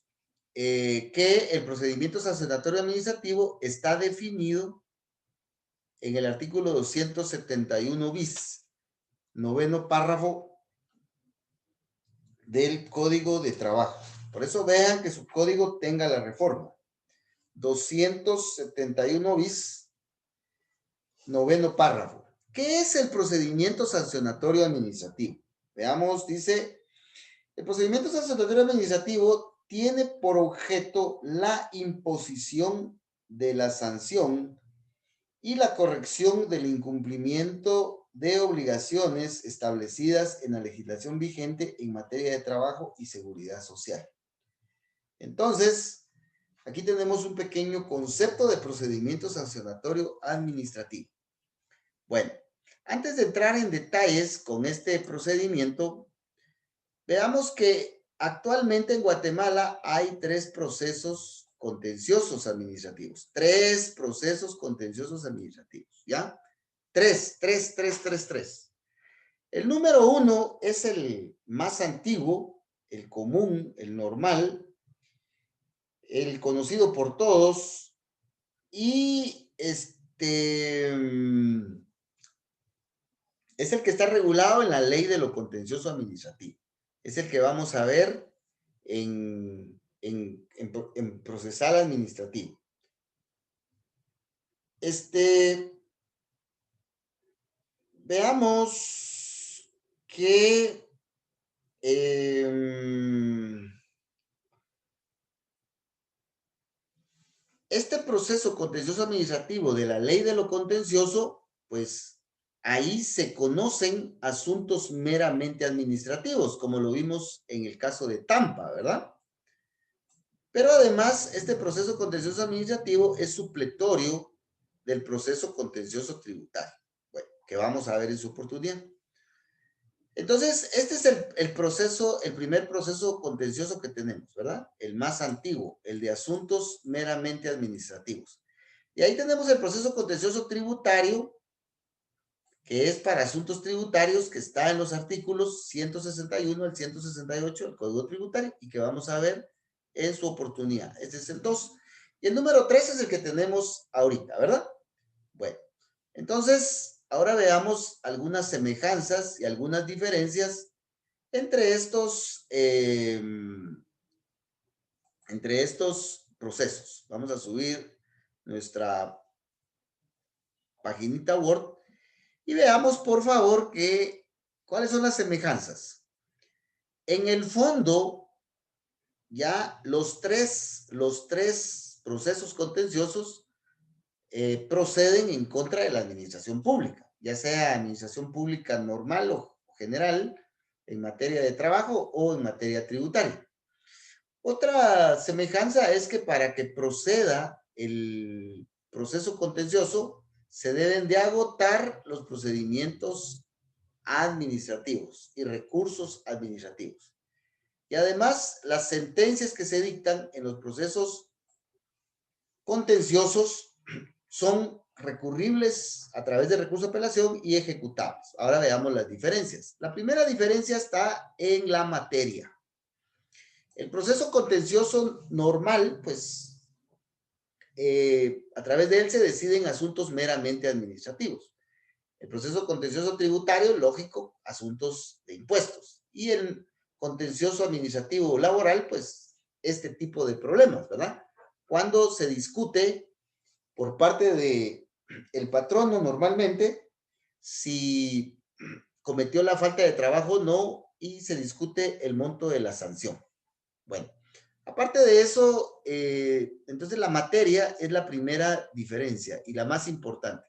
que el procedimiento sancionatorio administrativo está definido en el artículo 271 bis, 9º párrafo del Código de Trabajo. Por eso vean que su código tenga la reforma. 271 bis, 9º párrafo. ¿Qué es el procedimiento sancionatorio administrativo? Veamos, dice, el procedimiento sancionatorio administrativo tiene por objeto la imposición de la sanción y la corrección del incumplimiento de obligaciones establecidas en la legislación vigente en materia de trabajo y seguridad social. Entonces, aquí tenemos un pequeño concepto de procedimiento sancionatorio administrativo. Bueno, antes de entrar en detalles con este procedimiento, veamos que actualmente en Guatemala hay 3 procesos contenciosos administrativos. 3 procesos contenciosos administrativos, ¿ya? 3. El número 1 es el más antiguo, el común, el normal, el conocido por todos, y es el que está regulado en la ley de lo contencioso administrativo. Es el que vamos a ver en procesal administrativo. Veamos que este proceso contencioso administrativo de la ley de lo contencioso, pues ahí se conocen asuntos meramente administrativos, como lo vimos en el caso de Tampa, ¿verdad? Pero además, este proceso contencioso administrativo es supletorio del proceso contencioso tributario, bueno, que vamos a ver en su oportunidad. Entonces, este es el primer proceso contencioso que tenemos, ¿verdad? El más antiguo, el de asuntos meramente administrativos. Y ahí tenemos el proceso contencioso tributario, que es para asuntos tributarios, que está en los artículos 161 al 168 del Código Tributario, y que vamos a ver en su oportunidad. Este es el 2. Y el número 3 es el que tenemos ahorita, ¿verdad? Bueno, entonces, ahora veamos algunas semejanzas y algunas diferencias entre estos procesos. Vamos a subir nuestra paginita Word y veamos, por favor, cuáles son las semejanzas. En el fondo, ya los tres procesos contenciosos proceden en contra de la administración pública, ya sea administración pública normal o general, en materia de trabajo o en materia tributaria. Otra semejanza es que para que proceda el proceso contencioso, se deben de agotar los procedimientos administrativos y recursos administrativos. Y además, las sentencias que se dictan en los procesos contenciosos son recurribles a través de recurso de apelación y ejecutables. Ahora veamos las diferencias. La primera diferencia está en la materia. El proceso contencioso normal, pues, a través de él se deciden asuntos meramente administrativos. El proceso contencioso tributario, lógico, asuntos de impuestos. Y el contencioso administrativo laboral, pues, este tipo de problemas, ¿verdad? Cuando se discute por parte del patrono normalmente si cometió la falta de trabajo o no, y se discute el monto de la sanción. Bueno, aparte de eso, entonces la materia es la primera diferencia y la más importante.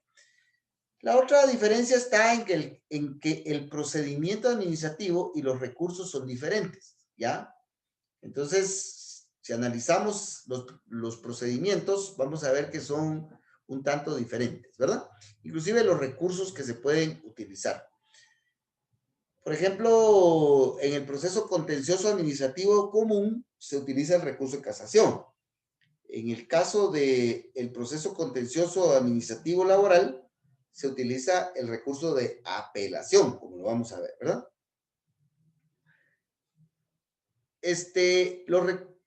La otra diferencia está en que el procedimiento administrativo y los recursos son diferentes, ¿ya? Entonces, si analizamos los procedimientos, vamos a ver que son un tanto diferentes, ¿verdad? Inclusive los recursos que se pueden utilizar. Por ejemplo, en el proceso contencioso administrativo común se utiliza el recurso de casación. En el caso del proceso contencioso administrativo laboral, se utiliza el recurso de apelación, como lo vamos a ver, ¿verdad?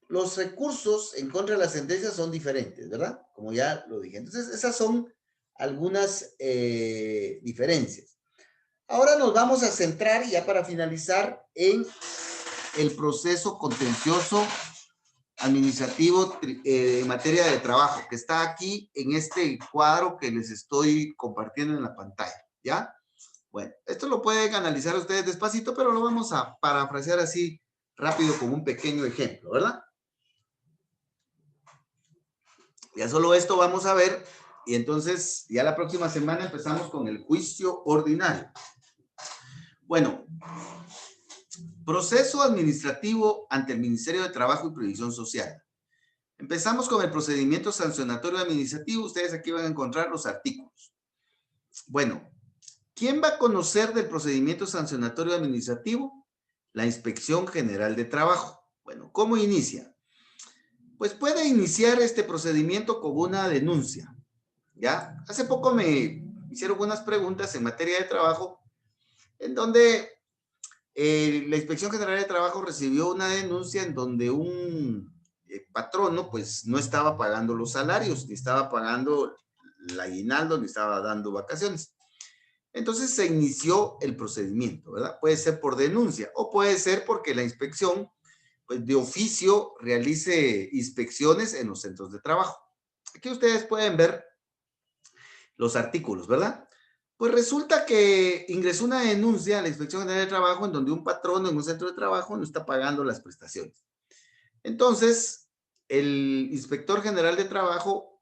Los recursos en contra de las sentencias son diferentes, ¿verdad? Como ya lo dije. Entonces, esas son algunas diferencias. Ahora nos vamos a centrar, ya para finalizar, en el proceso contencioso administrativo en materia de trabajo, que está aquí en este cuadro que les estoy compartiendo en la pantalla, ¿ya? Bueno, esto lo pueden analizar ustedes despacito, pero lo vamos a parafrasear así rápido con un pequeño ejemplo, ¿verdad? Ya solo esto vamos a ver Y entonces, ya la próxima semana empezamos con el juicio ordinario. Bueno, proceso administrativo ante el Ministerio de Trabajo y Previsión Social. Empezamos con el procedimiento sancionatorio administrativo. Ustedes aquí van a encontrar los artículos. Bueno, ¿quién va a conocer del procedimiento sancionatorio administrativo? La Inspección General de Trabajo. Bueno, ¿cómo inicia? Pues puede iniciar este procedimiento con una denuncia, ¿ya? Hace poco me hicieron unas preguntas en materia de trabajo en donde la Inspección General de Trabajo recibió una denuncia en donde un patrono pues no estaba pagando los salarios, ni estaba pagando el aguinaldo, ni estaba dando vacaciones. Entonces se inició el procedimiento, ¿verdad? Puede ser por denuncia o puede ser porque la inspección pues, de oficio realice inspecciones en los centros de trabajo. Aquí ustedes pueden ver los artículos, ¿verdad? Pues resulta que ingresó una denuncia a la Inspección General de Trabajo en donde un patrono en un centro de trabajo no está pagando las prestaciones. Entonces, el Inspector General de Trabajo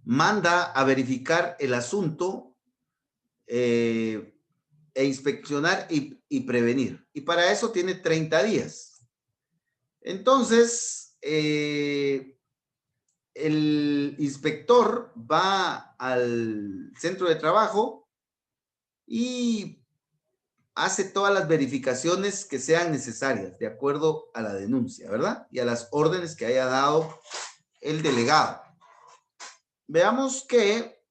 manda a verificar el asunto e inspeccionar y prevenir. Y para eso tiene 30 días. Entonces, el inspector va al centro de trabajo y hace todas las verificaciones que sean necesarias de acuerdo a la denuncia, ¿verdad? Y a las órdenes que haya dado el delegado. Veamos que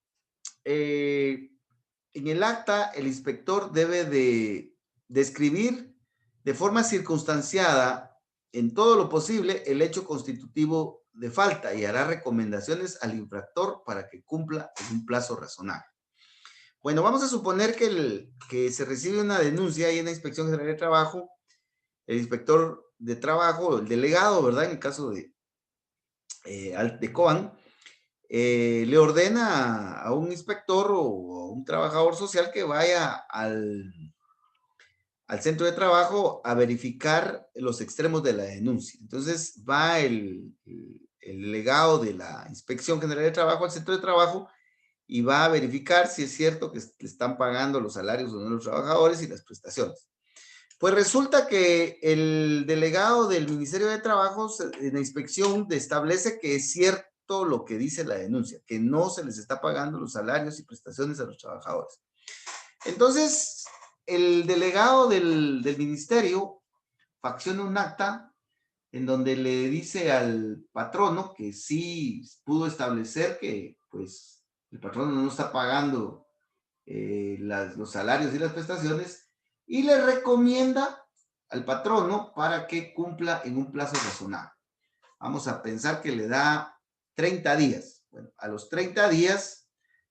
en el acta el inspector debe de describir de forma circunstanciada en todo lo posible el hecho constitutivo de falta y hará recomendaciones al infractor para que cumpla en un plazo razonable. Bueno, vamos a suponer que se recibe una denuncia ahí en la Inspección General de Trabajo, el inspector de trabajo, el delegado, ¿verdad? En el caso de COAN, le ordena a un inspector o a un trabajador social que vaya al centro de trabajo a verificar los extremos de la denuncia. Entonces va el delegado de la Inspección General de Trabajo al centro de trabajo y va a verificar si es cierto que le están pagando los salarios de los trabajadores y las prestaciones. Pues resulta que el delegado del Ministerio de Trabajo en la inspección establece que es cierto lo que dice la denuncia, que no se les está pagando los salarios y prestaciones a los trabajadores. Entonces, el delegado del ministerio facciona un acta en donde le dice al patrono que sí pudo establecer que pues el patrono no está pagando los salarios y las prestaciones y le recomienda al patrono para que cumpla en un plazo razonable. Vamos a pensar que le da 30 días. Bueno, a los 30 días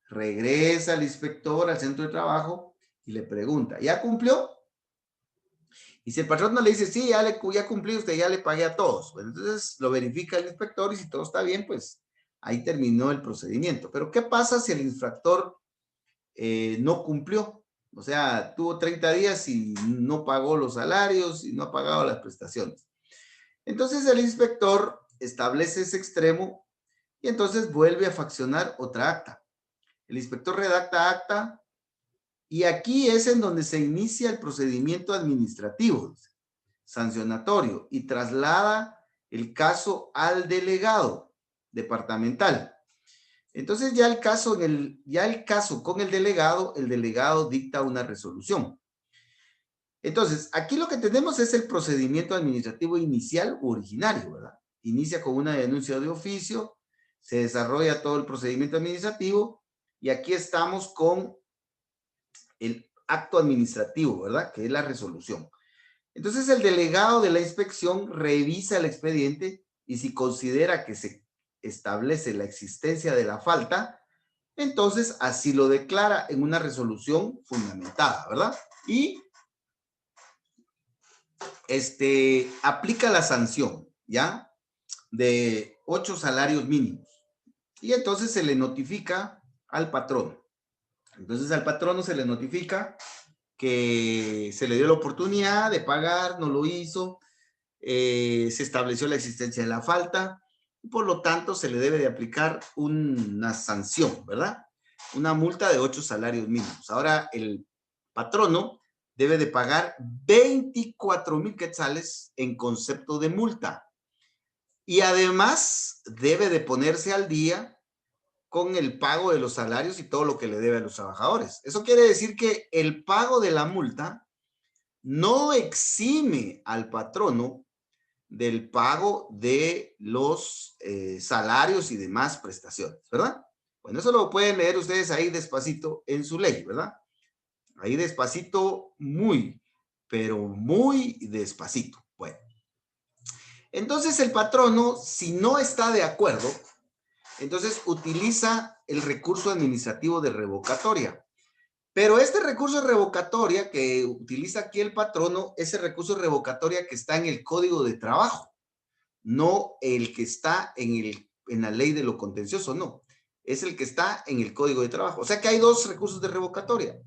regresa el inspector al centro de trabajo y le pregunta, ¿ya cumplió? Y si el patrón no le dice, sí, ya cumplí, usted ya le pagué a todos. Bueno, entonces lo verifica el inspector y si todo está bien, pues ahí terminó el procedimiento. Pero ¿qué pasa si el infractor no cumplió? O sea, tuvo 30 días y no pagó los salarios y no ha pagado las prestaciones. Entonces el inspector establece ese extremo y entonces vuelve a faccionar otra acta. El inspector redacta acta y aquí es en donde se inicia el procedimiento administrativo, sancionatorio, y traslada el caso al delegado departamental. Entonces ya el caso con el delegado dicta una resolución. Entonces, aquí lo que tenemos es el procedimiento administrativo inicial u originario, ¿verdad? Inicia con una denuncia de oficio, se desarrolla todo el procedimiento administrativo y aquí estamos con el acto administrativo, ¿verdad? Que es la resolución. Entonces, el delegado de la inspección revisa el expediente y si considera que se establece la existencia de la falta, entonces así lo declara en una resolución fundamentada, ¿verdad? Y aplica la sanción, ¿ya? De 8 salarios mínimos. Y entonces se le notifica al patrono. Entonces al patrono se le notifica que se le dio la oportunidad de pagar, no lo hizo, se estableció la existencia de la falta Por lo tanto, se le debe de aplicar una sanción, ¿verdad? Una multa de 8 salarios mínimos. Ahora, el patrono debe de pagar 24,000 quetzales en concepto de multa. Y además, debe de ponerse al día con el pago de los salarios y todo lo que le debe a los trabajadores. Eso quiere decir que el pago de la multa no exime al patrono del pago de los salarios y demás prestaciones, ¿verdad? Bueno, eso lo pueden leer ustedes ahí despacito en su ley, ¿verdad? Ahí despacito, muy, pero muy despacito. Bueno, entonces el patrono, si no está de acuerdo, entonces utiliza el recurso administrativo de revocatoria. Pero este recurso de revocatoria que utiliza aquí el patrono es el recurso de revocatoria que está en el Código de Trabajo, no el que está en la ley de lo contencioso, no. Es el que está en el Código de Trabajo. O sea que hay dos recursos de revocatoria.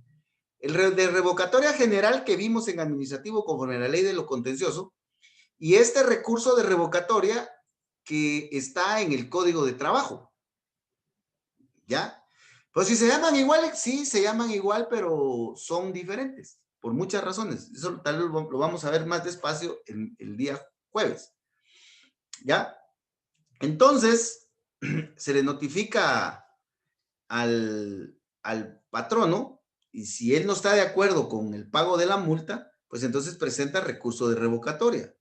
El de revocatoria general que vimos en administrativo conforme a la ley de lo contencioso y este recurso de revocatoria que está en el Código de Trabajo. ¿Ya? Pues si se llaman igual, sí, se llaman igual, pero son diferentes, por muchas razones. Eso tal vez lo vamos a ver más despacio el día jueves. ¿Ya? Entonces, se le notifica al patrono y si él no está de acuerdo con el pago de la multa, pues entonces presenta recurso de revocatoria.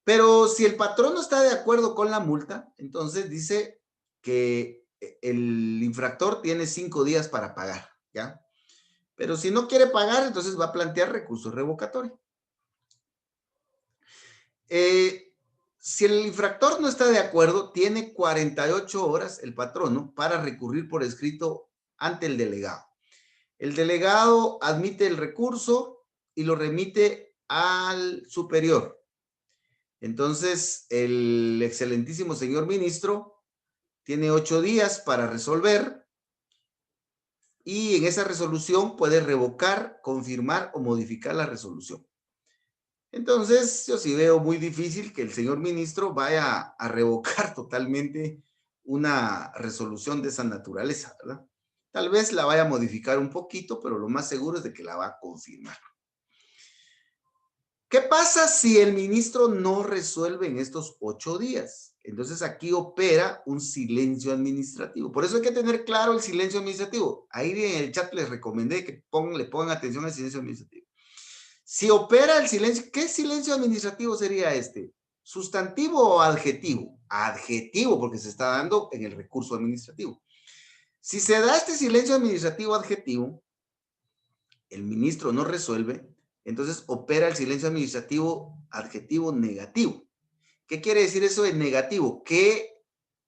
Pero si el patrono está de acuerdo con la multa, entonces dice que el infractor tiene 5 días para pagar, ¿ya? Pero si no quiere pagar, entonces va a plantear recurso revocatorio. Si el infractor no está de acuerdo, tiene 48 horas el patrono para recurrir por escrito ante el delegado. El delegado admite el recurso y lo remite al superior. Entonces, el excelentísimo señor ministro tiene 8 días para resolver y en esa resolución puede revocar, confirmar o modificar la resolución. Entonces, yo sí veo muy difícil que el señor ministro vaya a revocar totalmente una resolución de esa naturaleza, ¿verdad? Tal vez la vaya a modificar un poquito, pero lo más seguro es de que la va a confirmar. ¿Qué pasa si el ministro no resuelve en estos 8 días? Entonces aquí opera un silencio administrativo. Por eso hay que tener claro el silencio administrativo. Ahí en el chat les recomendé que le pongan atención al silencio administrativo. Si opera el silencio, ¿qué silencio administrativo sería este? ¿Sustantivo o adjetivo? Adjetivo, porque se está dando en el recurso administrativo. Si se da este silencio administrativo adjetivo, el ministro no resuelve, entonces opera el silencio administrativo adjetivo negativo. ¿Qué quiere decir eso de negativo? Que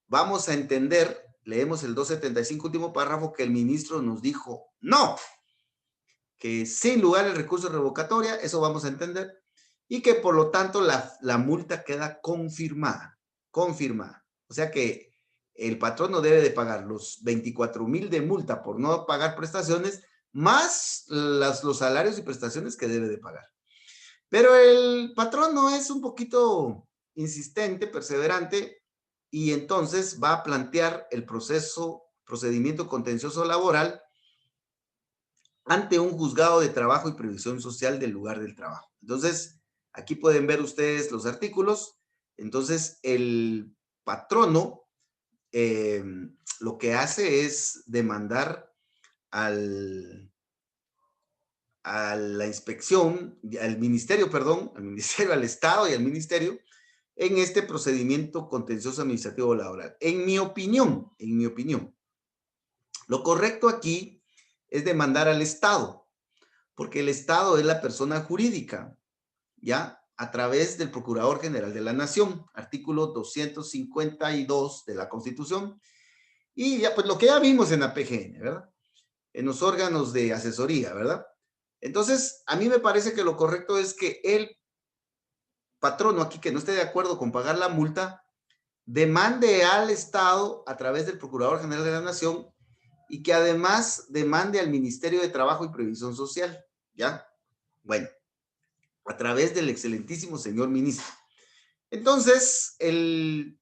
vamos a entender, leemos el 275 último párrafo, que el ministro nos dijo no, que sin lugar el recurso de revocatoria, eso vamos a entender, y que por lo tanto la multa queda confirmada, confirmada. O sea que el patrono debe de pagar los 24,000 de multa por no pagar prestaciones, más los salarios y prestaciones que debe de pagar. Pero el patrono es un poquito insistente, perseverante, y entonces va a plantear el procedimiento contencioso laboral ante un juzgado de trabajo y previsión social del lugar del trabajo. Entonces, aquí pueden ver ustedes los artículos. Entonces, el patrono lo que hace es demandar a la inspección, al ministerio, perdón, al ministerio, al Estado y al ministerio, en este procedimiento contencioso administrativo laboral. En mi opinión, lo correcto aquí es demandar al Estado, porque el Estado es la persona jurídica, ¿ya? A través del Procurador General de la Nación, artículo 252 de la Constitución, y ya, pues lo que ya vimos en la PGN, ¿verdad? En los órganos de asesoría, ¿verdad? Entonces, a mí me parece que lo correcto es que el patrono aquí, que no esté de acuerdo con pagar la multa, demande al Estado a través del Procurador General de la Nación y que además demande al Ministerio de Trabajo y Previsión Social, ¿ya? Bueno, a través del excelentísimo señor ministro. Entonces, el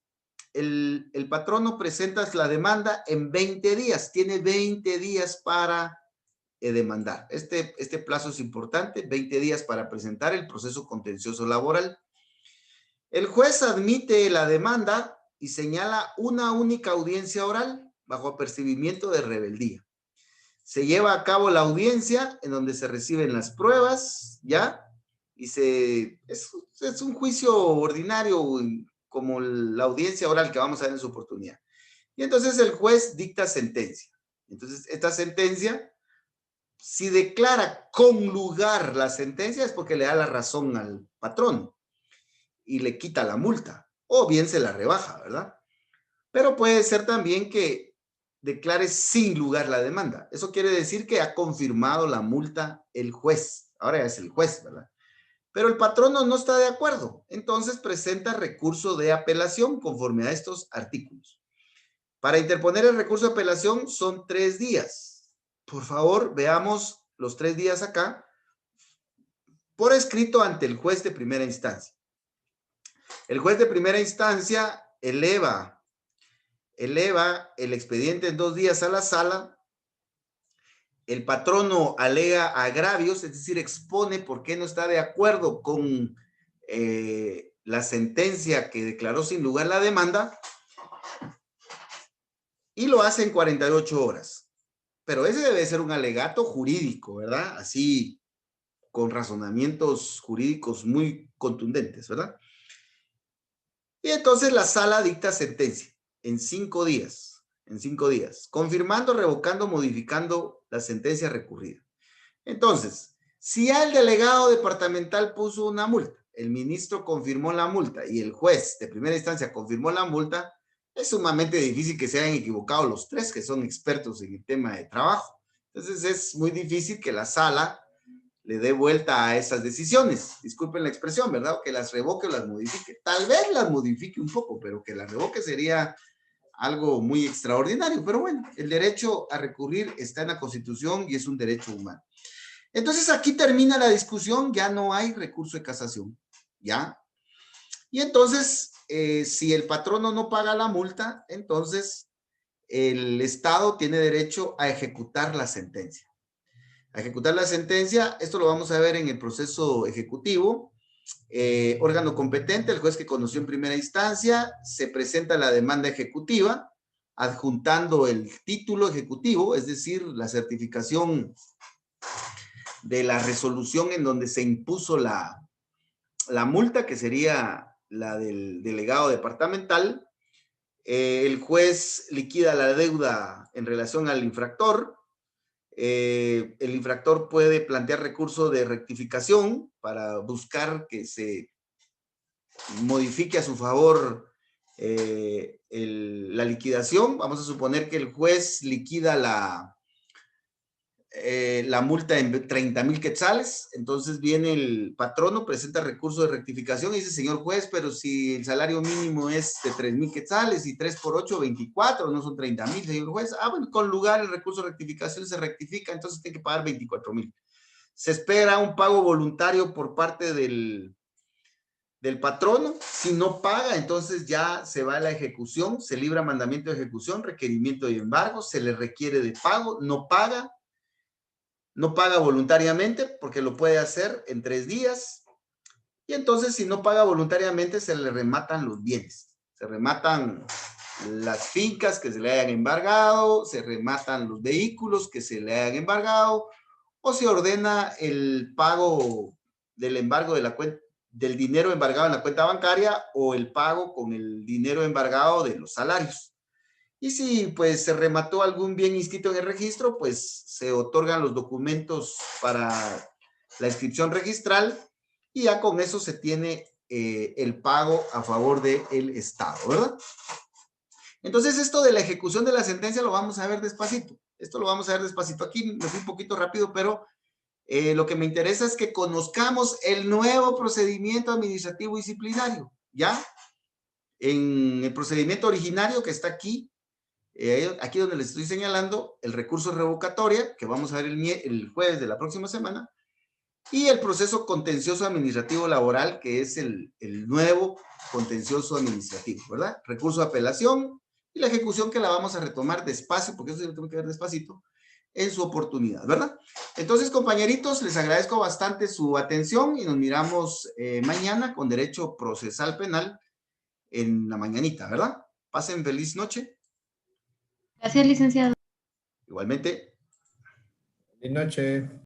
el patrono presenta la demanda en 20 días. Tiene 20 días para demandar. Este plazo es importante, 20 días para presentar el proceso contencioso laboral. El juez admite la demanda y señala una única audiencia oral bajo apercibimiento de rebeldía. Se lleva a cabo la audiencia en donde se reciben las pruebas, ¿ya? Y es un juicio ordinario como la audiencia oral que vamos a ver en su oportunidad. Y entonces el juez dicta sentencia. Entonces, esta sentencia, si declara con lugar la sentencia, es porque le da la razón al patrón y le quita la multa, o bien se la rebaja, ¿verdad? Pero puede ser también que declare sin lugar la demanda. Eso quiere decir que ha confirmado la multa el juez. Ahora es el juez, ¿verdad? Pero el patrono no está de acuerdo. Entonces presenta recurso de apelación conforme a estos artículos. Para interponer el recurso de apelación son 3 días. Por favor, veamos los 3 días acá. Por escrito ante el juez de primera instancia. El juez de primera instancia eleva el expediente en 2 días a la sala. El patrono alega agravios, es decir, expone por qué no está de acuerdo con la sentencia que declaró sin lugar la demanda, y lo hace en 48 horas. Pero ese debe ser un alegato jurídico, ¿verdad? Así, con razonamientos jurídicos muy contundentes, ¿verdad? Y entonces la sala dicta sentencia en 5 días, confirmando, revocando, modificando la sentencia recurrida. Entonces, si ya el delegado departamental puso una multa, el ministro confirmó la multa y el juez de primera instancia confirmó la multa, es sumamente difícil que se hayan equivocado los 3 que son expertos en el tema de trabajo. Entonces es muy difícil que la sala le dé vuelta a esas decisiones. Disculpen la expresión, ¿verdad? O que las revoque o las modifique. Tal vez las modifique un poco, pero que las revoque sería algo muy extraordinario. Pero bueno, el derecho a recurrir está en la Constitución y es un derecho humano. Entonces aquí termina la discusión, ya no hay recurso de casación, ¿ya? Y entonces, si el patrono no paga la multa, entonces el Estado tiene derecho a ejecutar la sentencia. A ejecutar la sentencia, esto lo vamos a ver en el proceso ejecutivo. Órgano competente, el juez que conoció en primera instancia, se presenta la demanda ejecutiva, adjuntando el título ejecutivo, es decir, la certificación de la resolución en donde se impuso la multa, que sería la del delegado departamental. El juez liquida la deuda en relación al infractor. El infractor puede plantear recurso de rectificación para buscar que se modifique a su favor la liquidación. Vamos a suponer que el juez liquida la multa en 30,000 quetzales, entonces viene el patrono, presenta recurso de rectificación y dice, señor juez, pero si el salario mínimo es de 3,000 quetzales y 3 por 8, 24, no son 30,000, señor juez. Bueno, con lugar el recurso de rectificación se rectifica, entonces tiene que pagar 24,000. Se espera un pago voluntario por parte del patrono. Si no paga, entonces ya se va a la ejecución, se libra mandamiento de ejecución, requerimiento de embargo, se le requiere de pago, no paga voluntariamente porque lo puede hacer en 3 días. Y entonces, si no paga voluntariamente, se le rematan los bienes. Se rematan las fincas que se le hayan embargado, se rematan los vehículos que se le hayan embargado, o se ordena el pago del embargo de la cuenta, del dinero embargado en la cuenta bancaria, o el pago con el dinero embargado de los salarios. Y si pues se remató algún bien inscrito en el registro, pues se otorgan los documentos para la inscripción registral y ya con eso se tiene el pago a favor del Estado, ¿verdad? Entonces esto de la ejecución de la sentencia lo vamos a ver despacito. Esto lo vamos a ver despacito. Aquí me fui un poquito rápido, pero lo que me interesa es que conozcamos el nuevo procedimiento administrativo disciplinario, ¿ya? En el procedimiento originario que está aquí, aquí donde les estoy señalando, el recurso revocatoria, que vamos a ver el jueves de la próxima semana, y el proceso contencioso administrativo laboral, que es el nuevo contencioso administrativo, ¿verdad? Recurso de apelación y la ejecución, que la vamos a retomar despacio, porque eso sí lo tengo que ver despacito, en su oportunidad, ¿verdad? Entonces, compañeritos, les agradezco bastante su atención y nos miramos mañana con derecho procesal penal en la mañanita, ¿verdad? Pasen feliz noche. Gracias, licenciado. Igualmente. Buenas noches.